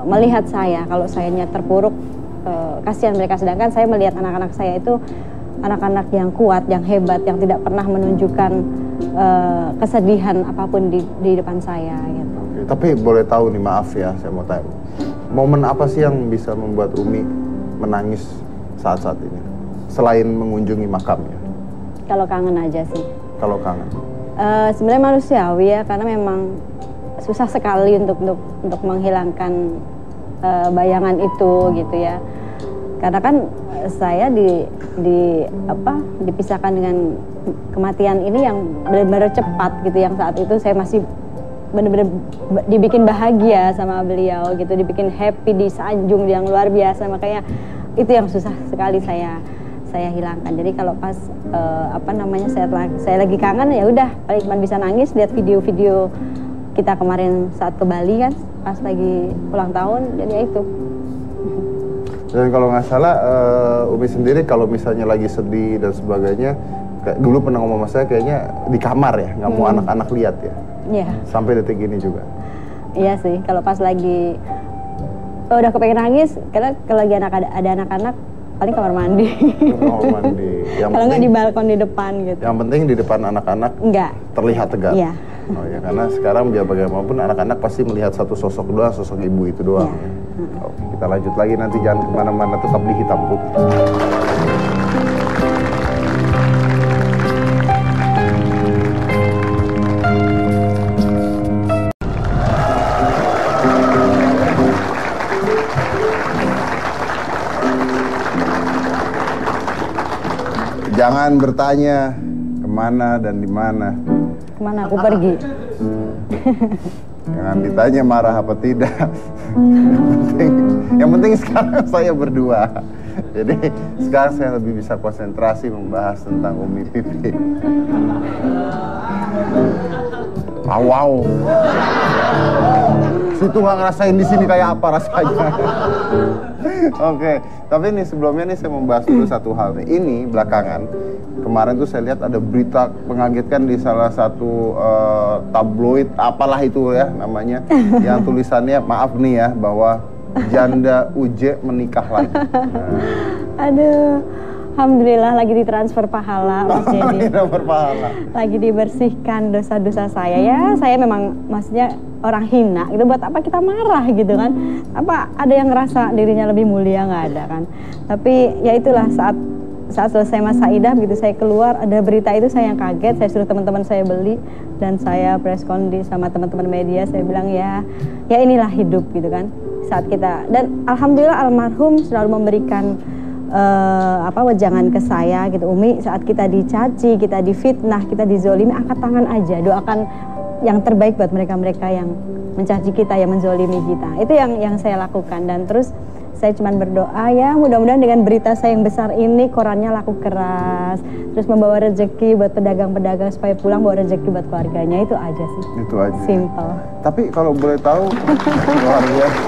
melihat saya kalau sayanya terpuruk, kasihan mereka, sedangkan saya melihat anak-anak saya itu anak-anak yang kuat, yang hebat, yang tidak pernah menunjukkan kesedihan apapun di depan saya, gitu. Oke, tapi boleh tahu nih, maaf ya, saya mau tanya, momen apa sih yang bisa membuat Umi menangis saat-saat ini selain mengunjungi makamnya? Kalau kangen aja sih. Kalau kangen? Sebenarnya manusiawi ya, karena memang susah sekali untuk menghilangkan bayangan itu, gitu ya. Karena kan saya dipisahkan dengan kematian ini yang benar-benar cepat, gitu, yang saat itu saya masih benar-benar dibikin bahagia sama beliau, gitu, dibikin happy, disanjung yang luar biasa, makanya itu yang susah sekali saya hilangkan. Jadi kalau pas saya lagi kangen, ya udah paling cuma bisa nangis lihat video-video kita kemarin saat ke Bali kan, pas lagi ulang tahun, jadi ya itu. Dan kalau nggak salah, Umi sendiri kalau misalnya lagi sedih dan sebagainya, kayak dulu pernah ngomong sama saya, kayaknya di kamar ya, nggak mau anak-anak lihat ya. Iya. Sampai detik ini juga. Iya sih, kalau pas lagi udah kepengen nangis, karena kalau lagi ada anak-anak, paling kamar mandi. Kamar mandi. Kalau nggak di balkon di depan gitu. Yang penting di depan anak-anak nggak terlihat tegar. Iya. Oh ya, karena sekarang biar bagaimanapun anak-anak pasti melihat satu sosok doang, sosok ibu itu doang. Iya. Ya. Oke, kita lanjut lagi, nanti jangan kemana-mana, tetap di Hitam Putih. Jangan bertanya kemana dan di mana. Kemana aku pergi? Jangan ditanya marah apa tidak. Yang penting sekarang saya berdua. Jadi sekarang saya lebih bisa konsentrasi membahas tentang Umi Pipi. Wow. Situ nggak ngerasain di sini kayak apa rasanya. Oke, tapi ini sebelumnya nih saya membahas dulu satu hal nih. Ini belakangan kemarin tuh saya lihat ada berita mengagetkan di salah satu tabloid apalah itu ya namanya, yang tulisannya, maaf nih ya, bahwa janda UJ menikah lagi. Nah. Aduh, alhamdulillah lagi ditransfer pahala Mas Jadi. Lagi dibersihkan dosa-dosa saya. Ya, saya memang maksudnya orang hina gitu, buat apa kita marah gitu kan? Apa ada yang ngerasa dirinya lebih mulia? Nggak ada kan? Tapi ya itulah, saat selesai masa idah begitu saya keluar, ada berita itu, saya yang kaget. Saya suruh teman-teman saya beli dan saya press con sama teman-teman media. Saya bilang ya inilah hidup gitu kan. Saat kita, dan alhamdulillah almarhum selalu memberikan wejangan ke saya gitu, Umi, saat kita dicaci, kita difitnah, kita dizolimi, angkat tangan aja, doakan yang terbaik buat mereka-mereka yang mencaci kita, yang menzolimi kita. Itu yang saya lakukan, dan terus saya cuma berdoa ya mudah-mudahan dengan berita saya yang besar ini, korannya laku keras, terus membawa rezeki buat pedagang-pedagang supaya pulang bawa rezeki buat keluarganya. Itu aja sih. Itu aja. Simple. Tapi kalau boleh tahu, luar biasa.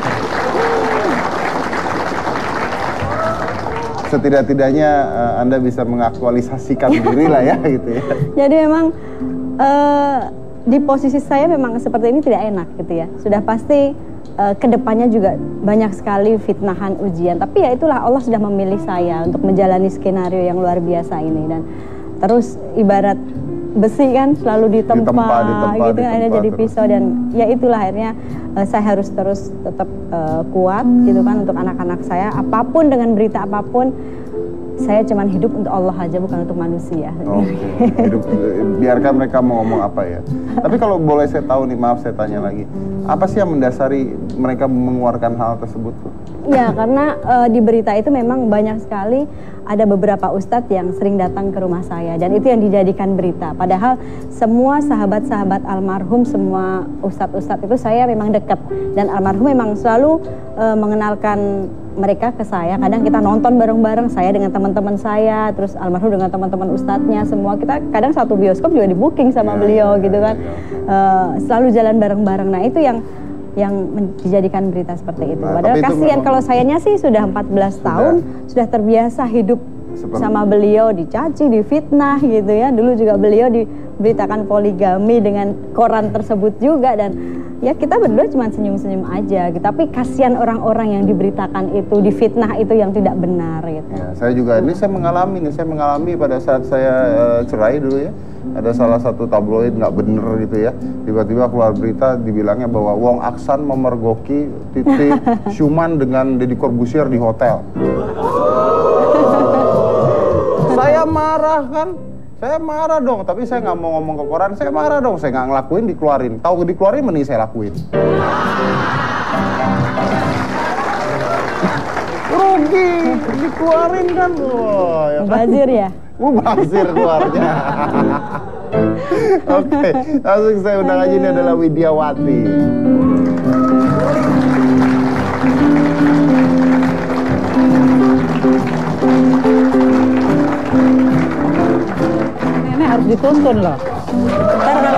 Setidak-tidaknya Anda bisa mengaktualisasikan diri lah ya gitu ya. Jadi memang di posisi saya memang seperti ini tidak enak gitu ya. Sudah pasti kedepannya juga banyak sekali fitnahan, ujian. Tapi ya itulah, Allah sudah memilih saya untuk menjalani skenario yang luar biasa ini. Dan terus ibarat besi kan selalu ditempa gitu kan, akhirnya jadi pisau. Dan ya itulah akhirnya saya harus terus tetap kuat gitu kan untuk anak-anak saya, apapun dengan berita apapun. Saya cuman hidup untuk Allah aja, bukan untuk manusia. Hidup, biarkan mereka mau ngomong apa ya. Tapi kalau boleh saya tahu nih, maaf saya tanya lagi, apa sih yang mendasari mereka mengeluarkan hal tersebut? Ya, karena di berita itu memang banyak sekali ada beberapa ustadz yang sering datang ke rumah saya, dan itu yang dijadikan berita. Padahal semua sahabat-sahabat almarhum, semua ustadz-ustadz itu saya memang dekat, dan almarhum memang selalu mengenalkan mereka ke saya. Kadang kita nonton bareng-bareng, saya dengan teman-teman saya, terus almarhum dengan teman-teman ustadznya, semua kita kadang satu bioskop juga di booking sama beliau gitu kan. Selalu jalan bareng-bareng. Nah itu yang dijadikan berita seperti itu. Padahal kasihan, kalau sayanya sih sudah 14 tahun sudah terbiasa hidup sama beliau, dicaci, difitnah gitu ya. Dulu juga beliau diberitakan poligami dengan koran tersebut juga, dan ya kita berdua cuma senyum-senyum aja gitu. Tapi kasihan orang-orang yang diberitakan itu, difitnah itu yang tidak benar gitu. Ya, saya juga saya mengalami pada saat saya cerai dulu ya. Ada salah satu tabloid nggak bener gitu ya, tiba-tiba keluar berita dibilangnya bahwa Wong Aksan memergoki Titi Syuman dengan Deddy Corbuzier di hotel. Saya marah kan, saya marah dong, tapi saya nggak mau ngomong ke koran, saya marah dong, saya nggak ngelakuin, dikeluarin. Tahu dikeluarin, mending saya lakuin. Rugi, dikeluarin kan, wah, ya kan? Mubazir ya? Mubazir keluarnya. Oke, langsung saya undang aja, ini adalah Widiawati. Nenek harus dituntun loh. Ntar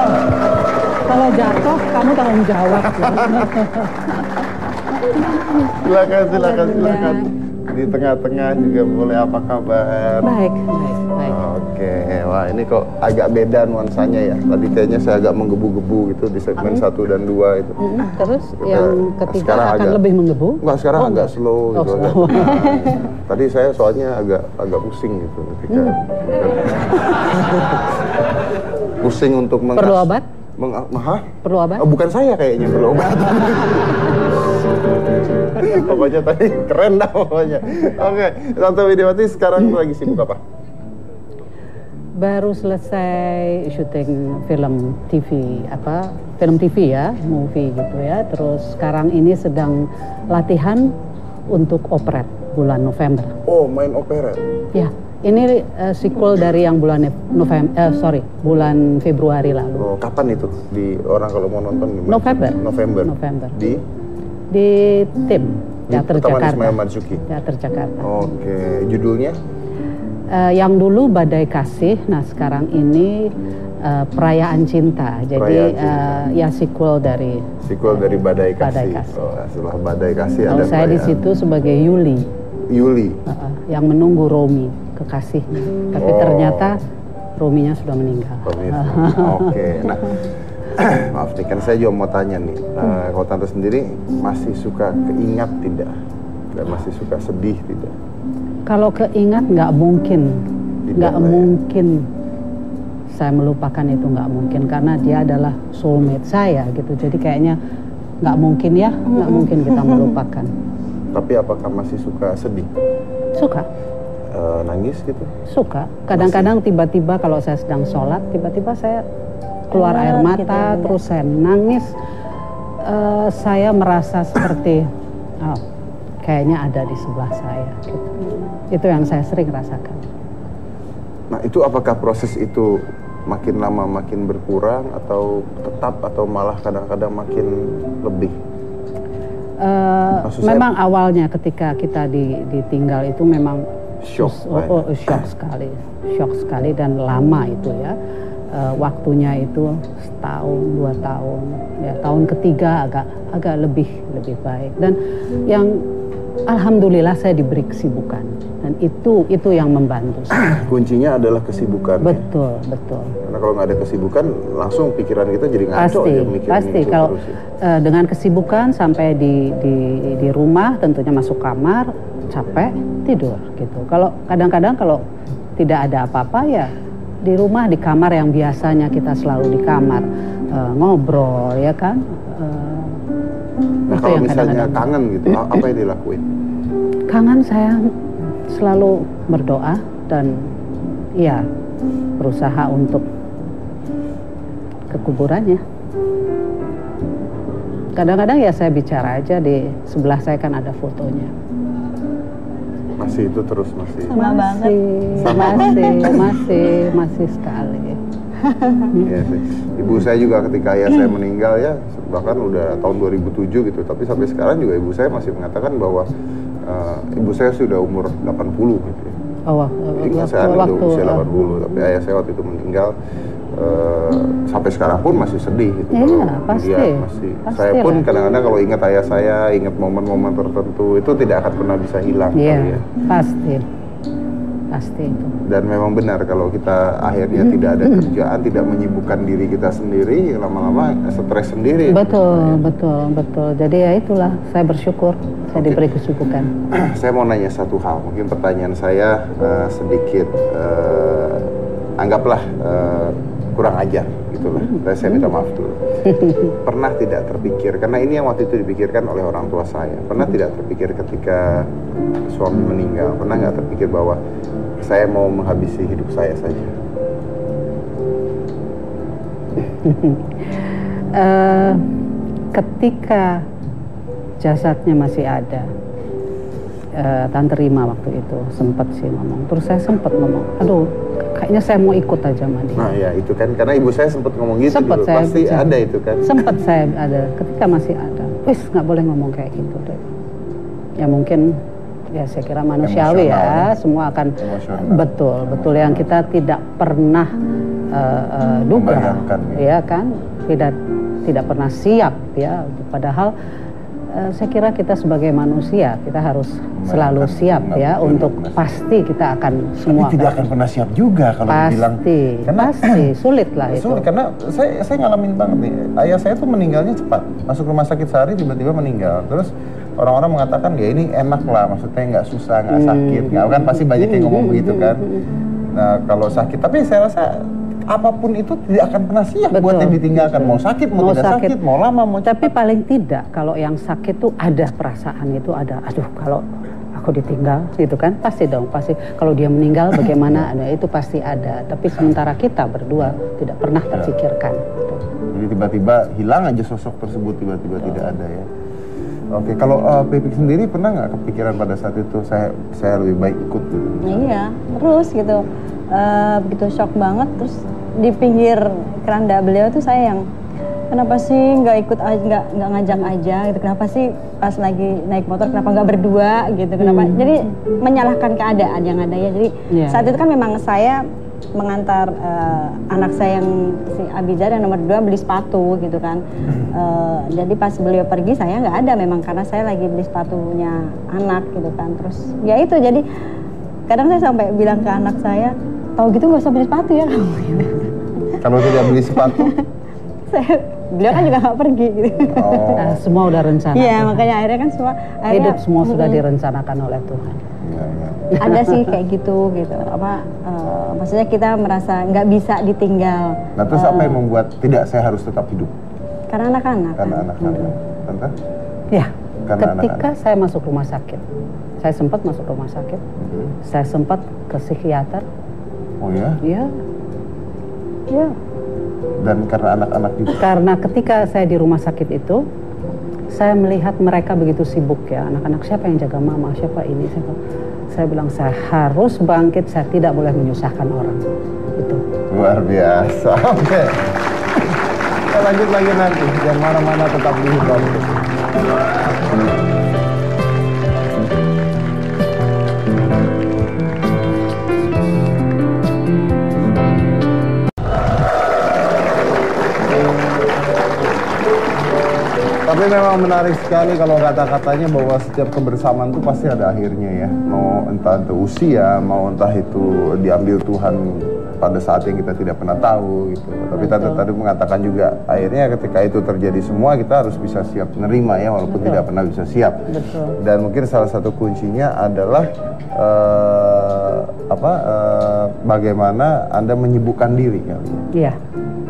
kalau jatuh kamu tanggung jawab. Silakan. Di tengah-tengah juga boleh, apa kabar? Baik. Oke, wah ini kok agak beda nuansanya ya. Tadi kayaknya saya agak menggebu-gebu gitu di segmen 1 dan 2 itu. Terus yang ketiga akan lebih menggebu? Enggak, sekarang agak slow gitu. Slow. Tadi saya soalnya agak pusing gitu ketika pusing untuk perlu obat? Perlu obat? Oh, bukan saya kayaknya perlu obat. Pokoknya tadi keren dah pokoknya. Oke, Tante Widiawati sekarang lagi sibuk apa? Baru selesai syuting film TV, film TV ya, movie gitu ya. Terus sekarang ini sedang latihan untuk operet bulan November. Oh, main operet? Ya, ini sequel dari yang bulan bulan Februari lalu. Oh, kapan itu? Di orang kalau mau nonton gimana? November. Di tim Teater Jakarta. Ismail Marzuki. Teater Jakarta. Oke, judulnya? Yang dulu Badai Kasih, nah sekarang ini Perayaan Cinta. Jadi ya sequel dari Badai Kasih. Oh, setelah Badai Kasih ada saya di situ sebagai Yuli. Yang menunggu Romi, kekasihnya. Tapi ternyata Rominya sudah meninggal. Oke. Nah, maaf nih, kan saya juga mau tanya nih. Kalau Tante sendiri masih suka keingat tidak? Dan masih suka sedih tidak? Kalau keingat nggak mungkin, mungkin saya melupakan itu, nggak mungkin, karena dia adalah soulmate saya gitu. Jadi kayaknya nggak mungkin kita melupakan. Tapi apakah masih suka sedih? Suka. Nangis gitu? Suka. Kadang-kadang tiba-tiba kalau saya sedang sholat, tiba-tiba saya keluar air mata, gitu, terus saya nangis. Saya merasa seperti kayaknya ada di sebelah saya gitu. Itu yang saya sering rasakan. Nah, itu apakah proses itu makin lama makin berkurang atau tetap, atau malah kadang-kadang makin lebih? Memang awalnya ketika kita ditinggal itu memang shock sekali dan lama itu ya. Waktunya itu setahun, 2 tahun, ya tahun ketiga agak lebih baik. Dan yang alhamdulillah saya diberi kesibukan, dan itu yang membantu saya. Kuncinya adalah kesibukan. Betul. Karena kalau nggak ada kesibukan, langsung pikiran kita jadi ngaco ya, mikirin pasti. Kalau dengan kesibukan sampai di rumah, tentunya masuk kamar, capek, tidur gitu. Kalau kadang-kadang kalau tidak ada apa-apa ya di rumah, di kamar yang biasanya kita selalu di kamar ngobrol, ya kan. Nah, kalau misalnya kangen gitu, apa yang dilakuin? Kangen, saya selalu berdoa dan ya berusaha untuk ke kuburannya. Kadang-kadang ya saya bicara aja, di sebelah saya kan ada fotonya. Masih itu terus masih. Sama banget. Masih sekali. Iya sih. Ibu saya juga ketika ayah saya meninggal ya, bahkan udah tahun 2007 gitu, tapi sampai sekarang juga ibu saya masih mengatakan bahwa ibu saya sudah umur 80 gitu ya. Ingat saya udah usia 80, tapi ayah saya waktu itu meninggal. Sampai sekarang pun masih sedih gitu. Iya, pasti. Saya pun kadang-kadang kalau ingat ayah saya, ingat momen-momen tertentu, itu tidak akan pernah bisa hilang. Iya, ya. Pasti itu. Dan memang benar kalau kita akhirnya tidak ada kerjaan, tidak menyibukkan diri kita sendiri, lama-lama stres sendiri. Betul. Jadi ya itulah, saya bersyukur saya diberi kesibukan. Saya mau nanya satu hal, mungkin pertanyaan saya sedikit anggaplah kurang ajar gitulah. Saya minta maaf dulu. Pernah tidak terpikir, karena ini yang waktu itu dipikirkan oleh orang tua saya, pernah tidak terpikir ketika suami meninggal, pernah nggak terpikir bahwa saya mau menghabisi hidup saya saja? Ketika jasadnya masih ada, Tante Rima waktu itu sempat sih ngomong, terus saya sempat ngomong, aduh kayaknya saya mau ikut aja sama dia. Nah ya itu kan, karena ibu saya sempat ngomong gitu sempet dulu, pasti ada itu kan. Sempat saya ada, ketika masih ada, wis nggak boleh ngomong kayak gitu deh. Ya mungkin, ya saya kira manusiawi ya, semua akan betul yang kita tidak pernah duga, ya kan, tidak pernah siap ya, padahal saya kira kita sebagai manusia kita harus selalu siap ya untuk pasti kita akan semua. Tapi tidak akan pernah siap juga kalau dibilang. Pasti sulit lah itu. Sulit karena saya ngalamin banget nih. Ayah saya tuh meninggalnya cepat. Masuk rumah sakit sehari tiba-tiba meninggal. Terus orang-orang mengatakan ya ini enak lah, maksudnya nggak susah, nggak sakit, nggak kan pasti banyak yang ngomong begitu kan. Nah kalau sakit, tapi saya rasa apapun itu tidak akan pernah siap buat yang ditinggalkan. Mau sakit, mau tidak sakit, mau lama, mau cepat. Tapi paling tidak, kalau yang sakit tuh ada perasaan itu ada, aduh kalau aku ditinggal gitu kan, pasti dong, pasti. Kalau dia meninggal bagaimana, ada itu pasti ada. Tapi sementara kita berdua tidak pernah terpikirkan. Gitu. Jadi tiba-tiba hilang aja sosok tersebut, tiba-tiba tidak ada ya. Oke, kalau Pipik sendiri pernah nggak kepikiran pada saat itu saya lebih baik ikut gitu? Iya, terus gitu. Begitu shock banget, terus di pinggir keranda beliau tuh saya yang kenapa sih nggak ikut nggak ngajak aja gitu, kenapa sih pas lagi naik motor kenapa nggak berdua gitu, kenapa jadi menyalahkan keadaan yang ada ya. Jadi saat itu kan memang saya mengantar anak saya yang si Abizar yang nomor 2 beli sepatu gitu kan. Jadi pas beliau pergi saya nggak ada memang karena saya lagi beli sepatunya anak gitu kan. Terus ya itu, jadi kadang saya sampai bilang ke anak saya, tahu gitu nggak usah beli sepatu ya kamu. Kalau tidak beli sepatu? Beliau kan juga nggak pergi gitu. Semua udah rencana. Iya, makanya akhirnya kan hidup semua sudah direncanakan oleh Tuhan. Ada sih kayak gitu maksudnya kita merasa nggak bisa ditinggal. Nah terus apa yang membuat tidak saya harus tetap hidup? Karena anak-anak. Karena anak-anak. Tante? Ya, karena ketika saya masuk rumah sakit, saya sempat masuk rumah sakit, saya sempat ke psikiater. Oh ya? Iya. Ya. Dan karena anak-anak juga? Karena ketika saya di rumah sakit itu, saya melihat mereka begitu sibuk ya, anak-anak siapa yang jaga mama, siapa ini, siapa. Saya bilang saya harus bangkit, saya tidak boleh menyusahkan orang. Itu. Luar biasa. Oke. Kita lanjut lagi nanti, jangan mana-mana, tetap di Hibran. Tapi memang menarik sekali kalau kata-katanya bahwa setiap kebersamaan itu pasti ada akhirnya ya. Mau entah itu usia, mau entah itu diambil Tuhan pada saat yang kita tidak pernah tahu gitu. Tapi Tante tadi mengatakan juga akhirnya ketika itu terjadi semua kita harus bisa siap menerima ya walaupun tidak pernah bisa siap. Dan mungkin salah satu kuncinya adalah bagaimana Anda menyibukkan diri kali ya. Iya.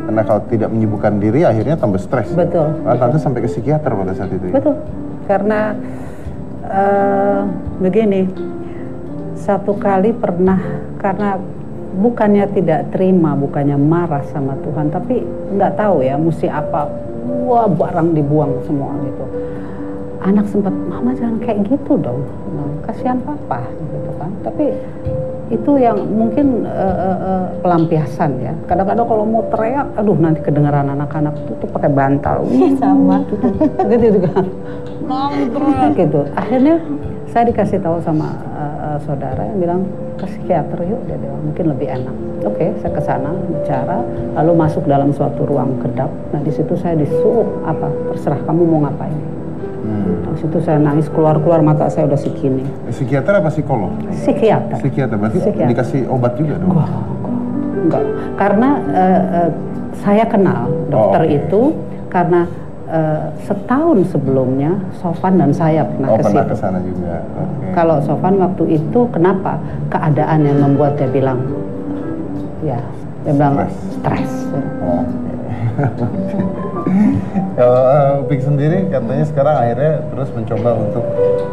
Karena kalau tidak menyibukkan diri akhirnya tambah stres. Betul. Tante sampai ke psikiater pada saat itu. Betul. Karena begini, satu kali pernah karena bukannya tidak terima, bukannya marah sama Tuhan, tapi nggak tahu ya mesti apa. Wah, barang dibuang semua gitu. Anak sempat, mama jangan kayak gitu dong, kasihan papa gitu kan. Tapi itu yang mungkin pelampiasan ya. Kadang-kadang kalau mau teriak, aduh nanti kedengaran anak-anak tuh pakai bantal. Sama. Gitu juga. Teriak gitu. Akhirnya saya dikasih tahu sama saudara yang bilang ke psikiater yuk, dia bilang mungkin lebih enak. Oke, saya ke sana bicara, lalu masuk dalam suatu ruang kedap. Nah di situ saya disuruh terserah kamu mau ngapain. Di situ saya nangis, keluar mata saya udah segini. Psikiater apa psikolog? Psikiater. Psikiater berarti dikasih obat juga dong? Enggak, karena saya kenal dokter itu karena setahun sebelumnya Sofan dan saya pernah ke situ. Pernah ke sana juga. Okay. Kalau Sofan waktu itu kenapa? Keadaan yang membuat dia bilang stres. Kalau Upik sendiri katanya sekarang akhirnya terus mencoba untuk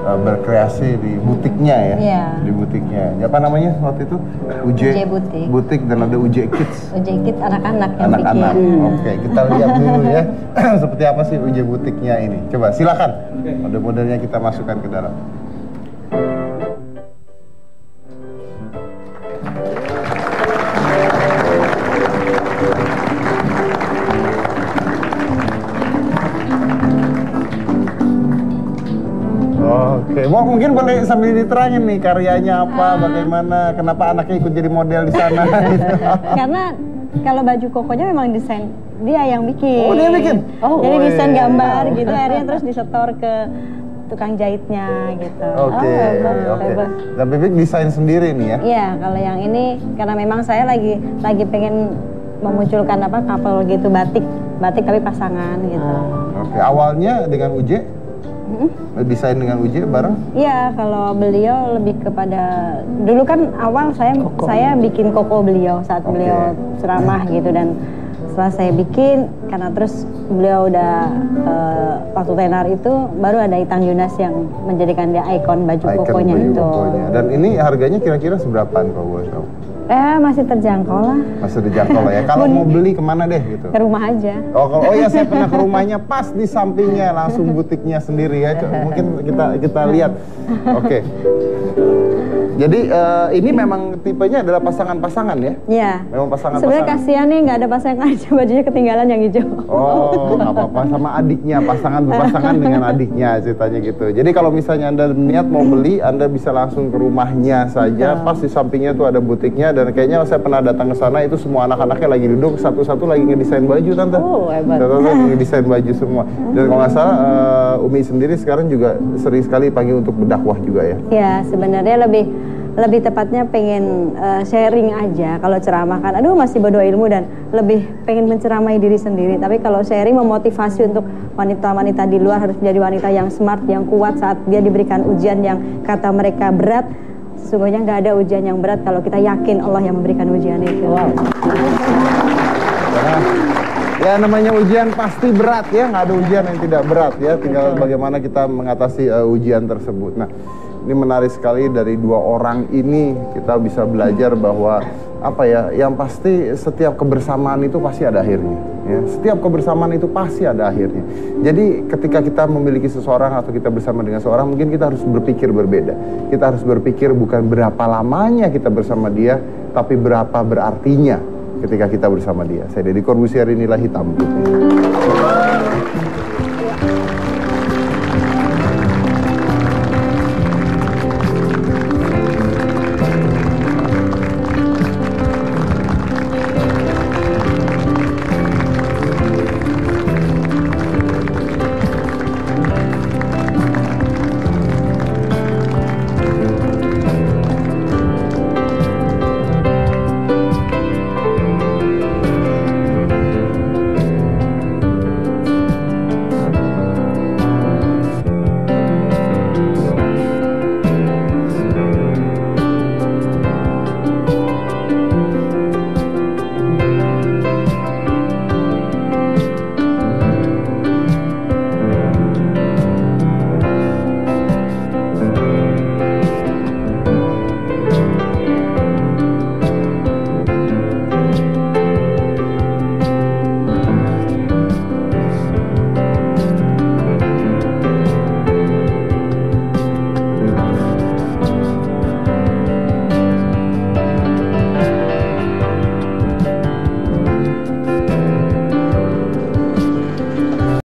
berkreasi di butiknya ya. Iya. Di butiknya. Apa namanya waktu itu? UJ Butik. Butik dan ada UJ Kids. UJ Kids anak-anak yang Anak-anak. bikin. Oke, kita lihat dulu ya. Seperti apa sih UJ Butiknya ini. Coba silakan. Model-modelnya kita masukkan ke dalam. Oke, mungkin boleh sambil diterangin nih karyanya apa, bagaimana, kenapa anaknya ikut jadi model di sana. Gitu. Karena kalau baju kokonya memang desain dia yang bikin. Oh, dia bikin? Jadi desain gambar gitu, akhirnya terus disetor ke tukang jahitnya gitu. Oke. Dan Bibik desain sendiri nih ya? Iya, kalau yang ini karena memang saya lagi pengen memunculkan couple gitu, batik tapi pasangan gitu. Oke, awalnya dengan UJ? Desain dengan UJ bareng? Iya, kalau beliau lebih kepada dulu kan awal saya bikin koko beliau saat beliau ceramah gitu, dan setelah saya bikin karena terus beliau udah waktu tenar itu baru ada Itang Yunas yang menjadikan dia ikon baju kokonya itu. Dan ini harganya kira-kira seberapaan kalau boleh tahu? Masih terjangkau lah. Masih terjangkau lah ya. Kalau mau beli kemana deh gitu? Ke rumah aja. Oh ya, saya pernah ke rumahnya, pas di sampingnya langsung butiknya sendiri ya. Mungkin kita lihat. Oke. Jadi ini memang tipenya adalah pasangan-pasangan ya? Iya. Memang pasangan-pasangan. Sebenarnya kasihan nih nggak ada pasangan aja, bajunya ketinggalan yang hijau. Oh, nggak apa-apa, sama adiknya, berpasangan dengan adiknya ceritanya gitu. Jadi kalau misalnya Anda niat mau beli, Anda bisa langsung ke rumahnya saja. Pas di sampingnya tuh ada butiknya, dan kayaknya saya pernah datang ke sana itu semua anak-anaknya lagi duduk satu-satu lagi ngedesain baju, Tante. Oh, hebat. Satu-satu ngedesain baju semua. Dan kalau nggak salah Umi sendiri sekarang juga sering sekali panggil untuk berdakwah juga ya? Iya, sebenarnya lebih tepatnya pengen sharing aja. Kalau ceramah kan aduh masih bodoh ilmu, dan lebih pengen menceramai diri sendiri. Tapi kalau sharing memotivasi untuk wanita-wanita di luar harus menjadi wanita yang smart, yang kuat saat dia diberikan ujian yang kata mereka berat. Sesungguhnya nggak ada ujian yang berat kalau kita yakin Allah yang memberikan ujian itu. Wow. Ya namanya ujian pasti berat ya, nggak ada ujian yang tidak berat ya. Tinggal bagaimana kita mengatasi ujian tersebut. Nah, ini menarik sekali dari dua orang ini kita bisa belajar bahwa yang pasti setiap kebersamaan itu pasti ada akhirnya ya. Setiap kebersamaan itu pasti ada akhirnya. Jadi ketika kita memiliki seseorang atau kita bersama dengan seseorang, mungkin kita harus berpikir berbeda. Kita harus berpikir bukan berapa lamanya kita bersama dia, tapi berapa berartinya ketika kita bersama dia. Saya Deddy Corbuzier, inilah Hitam Putih.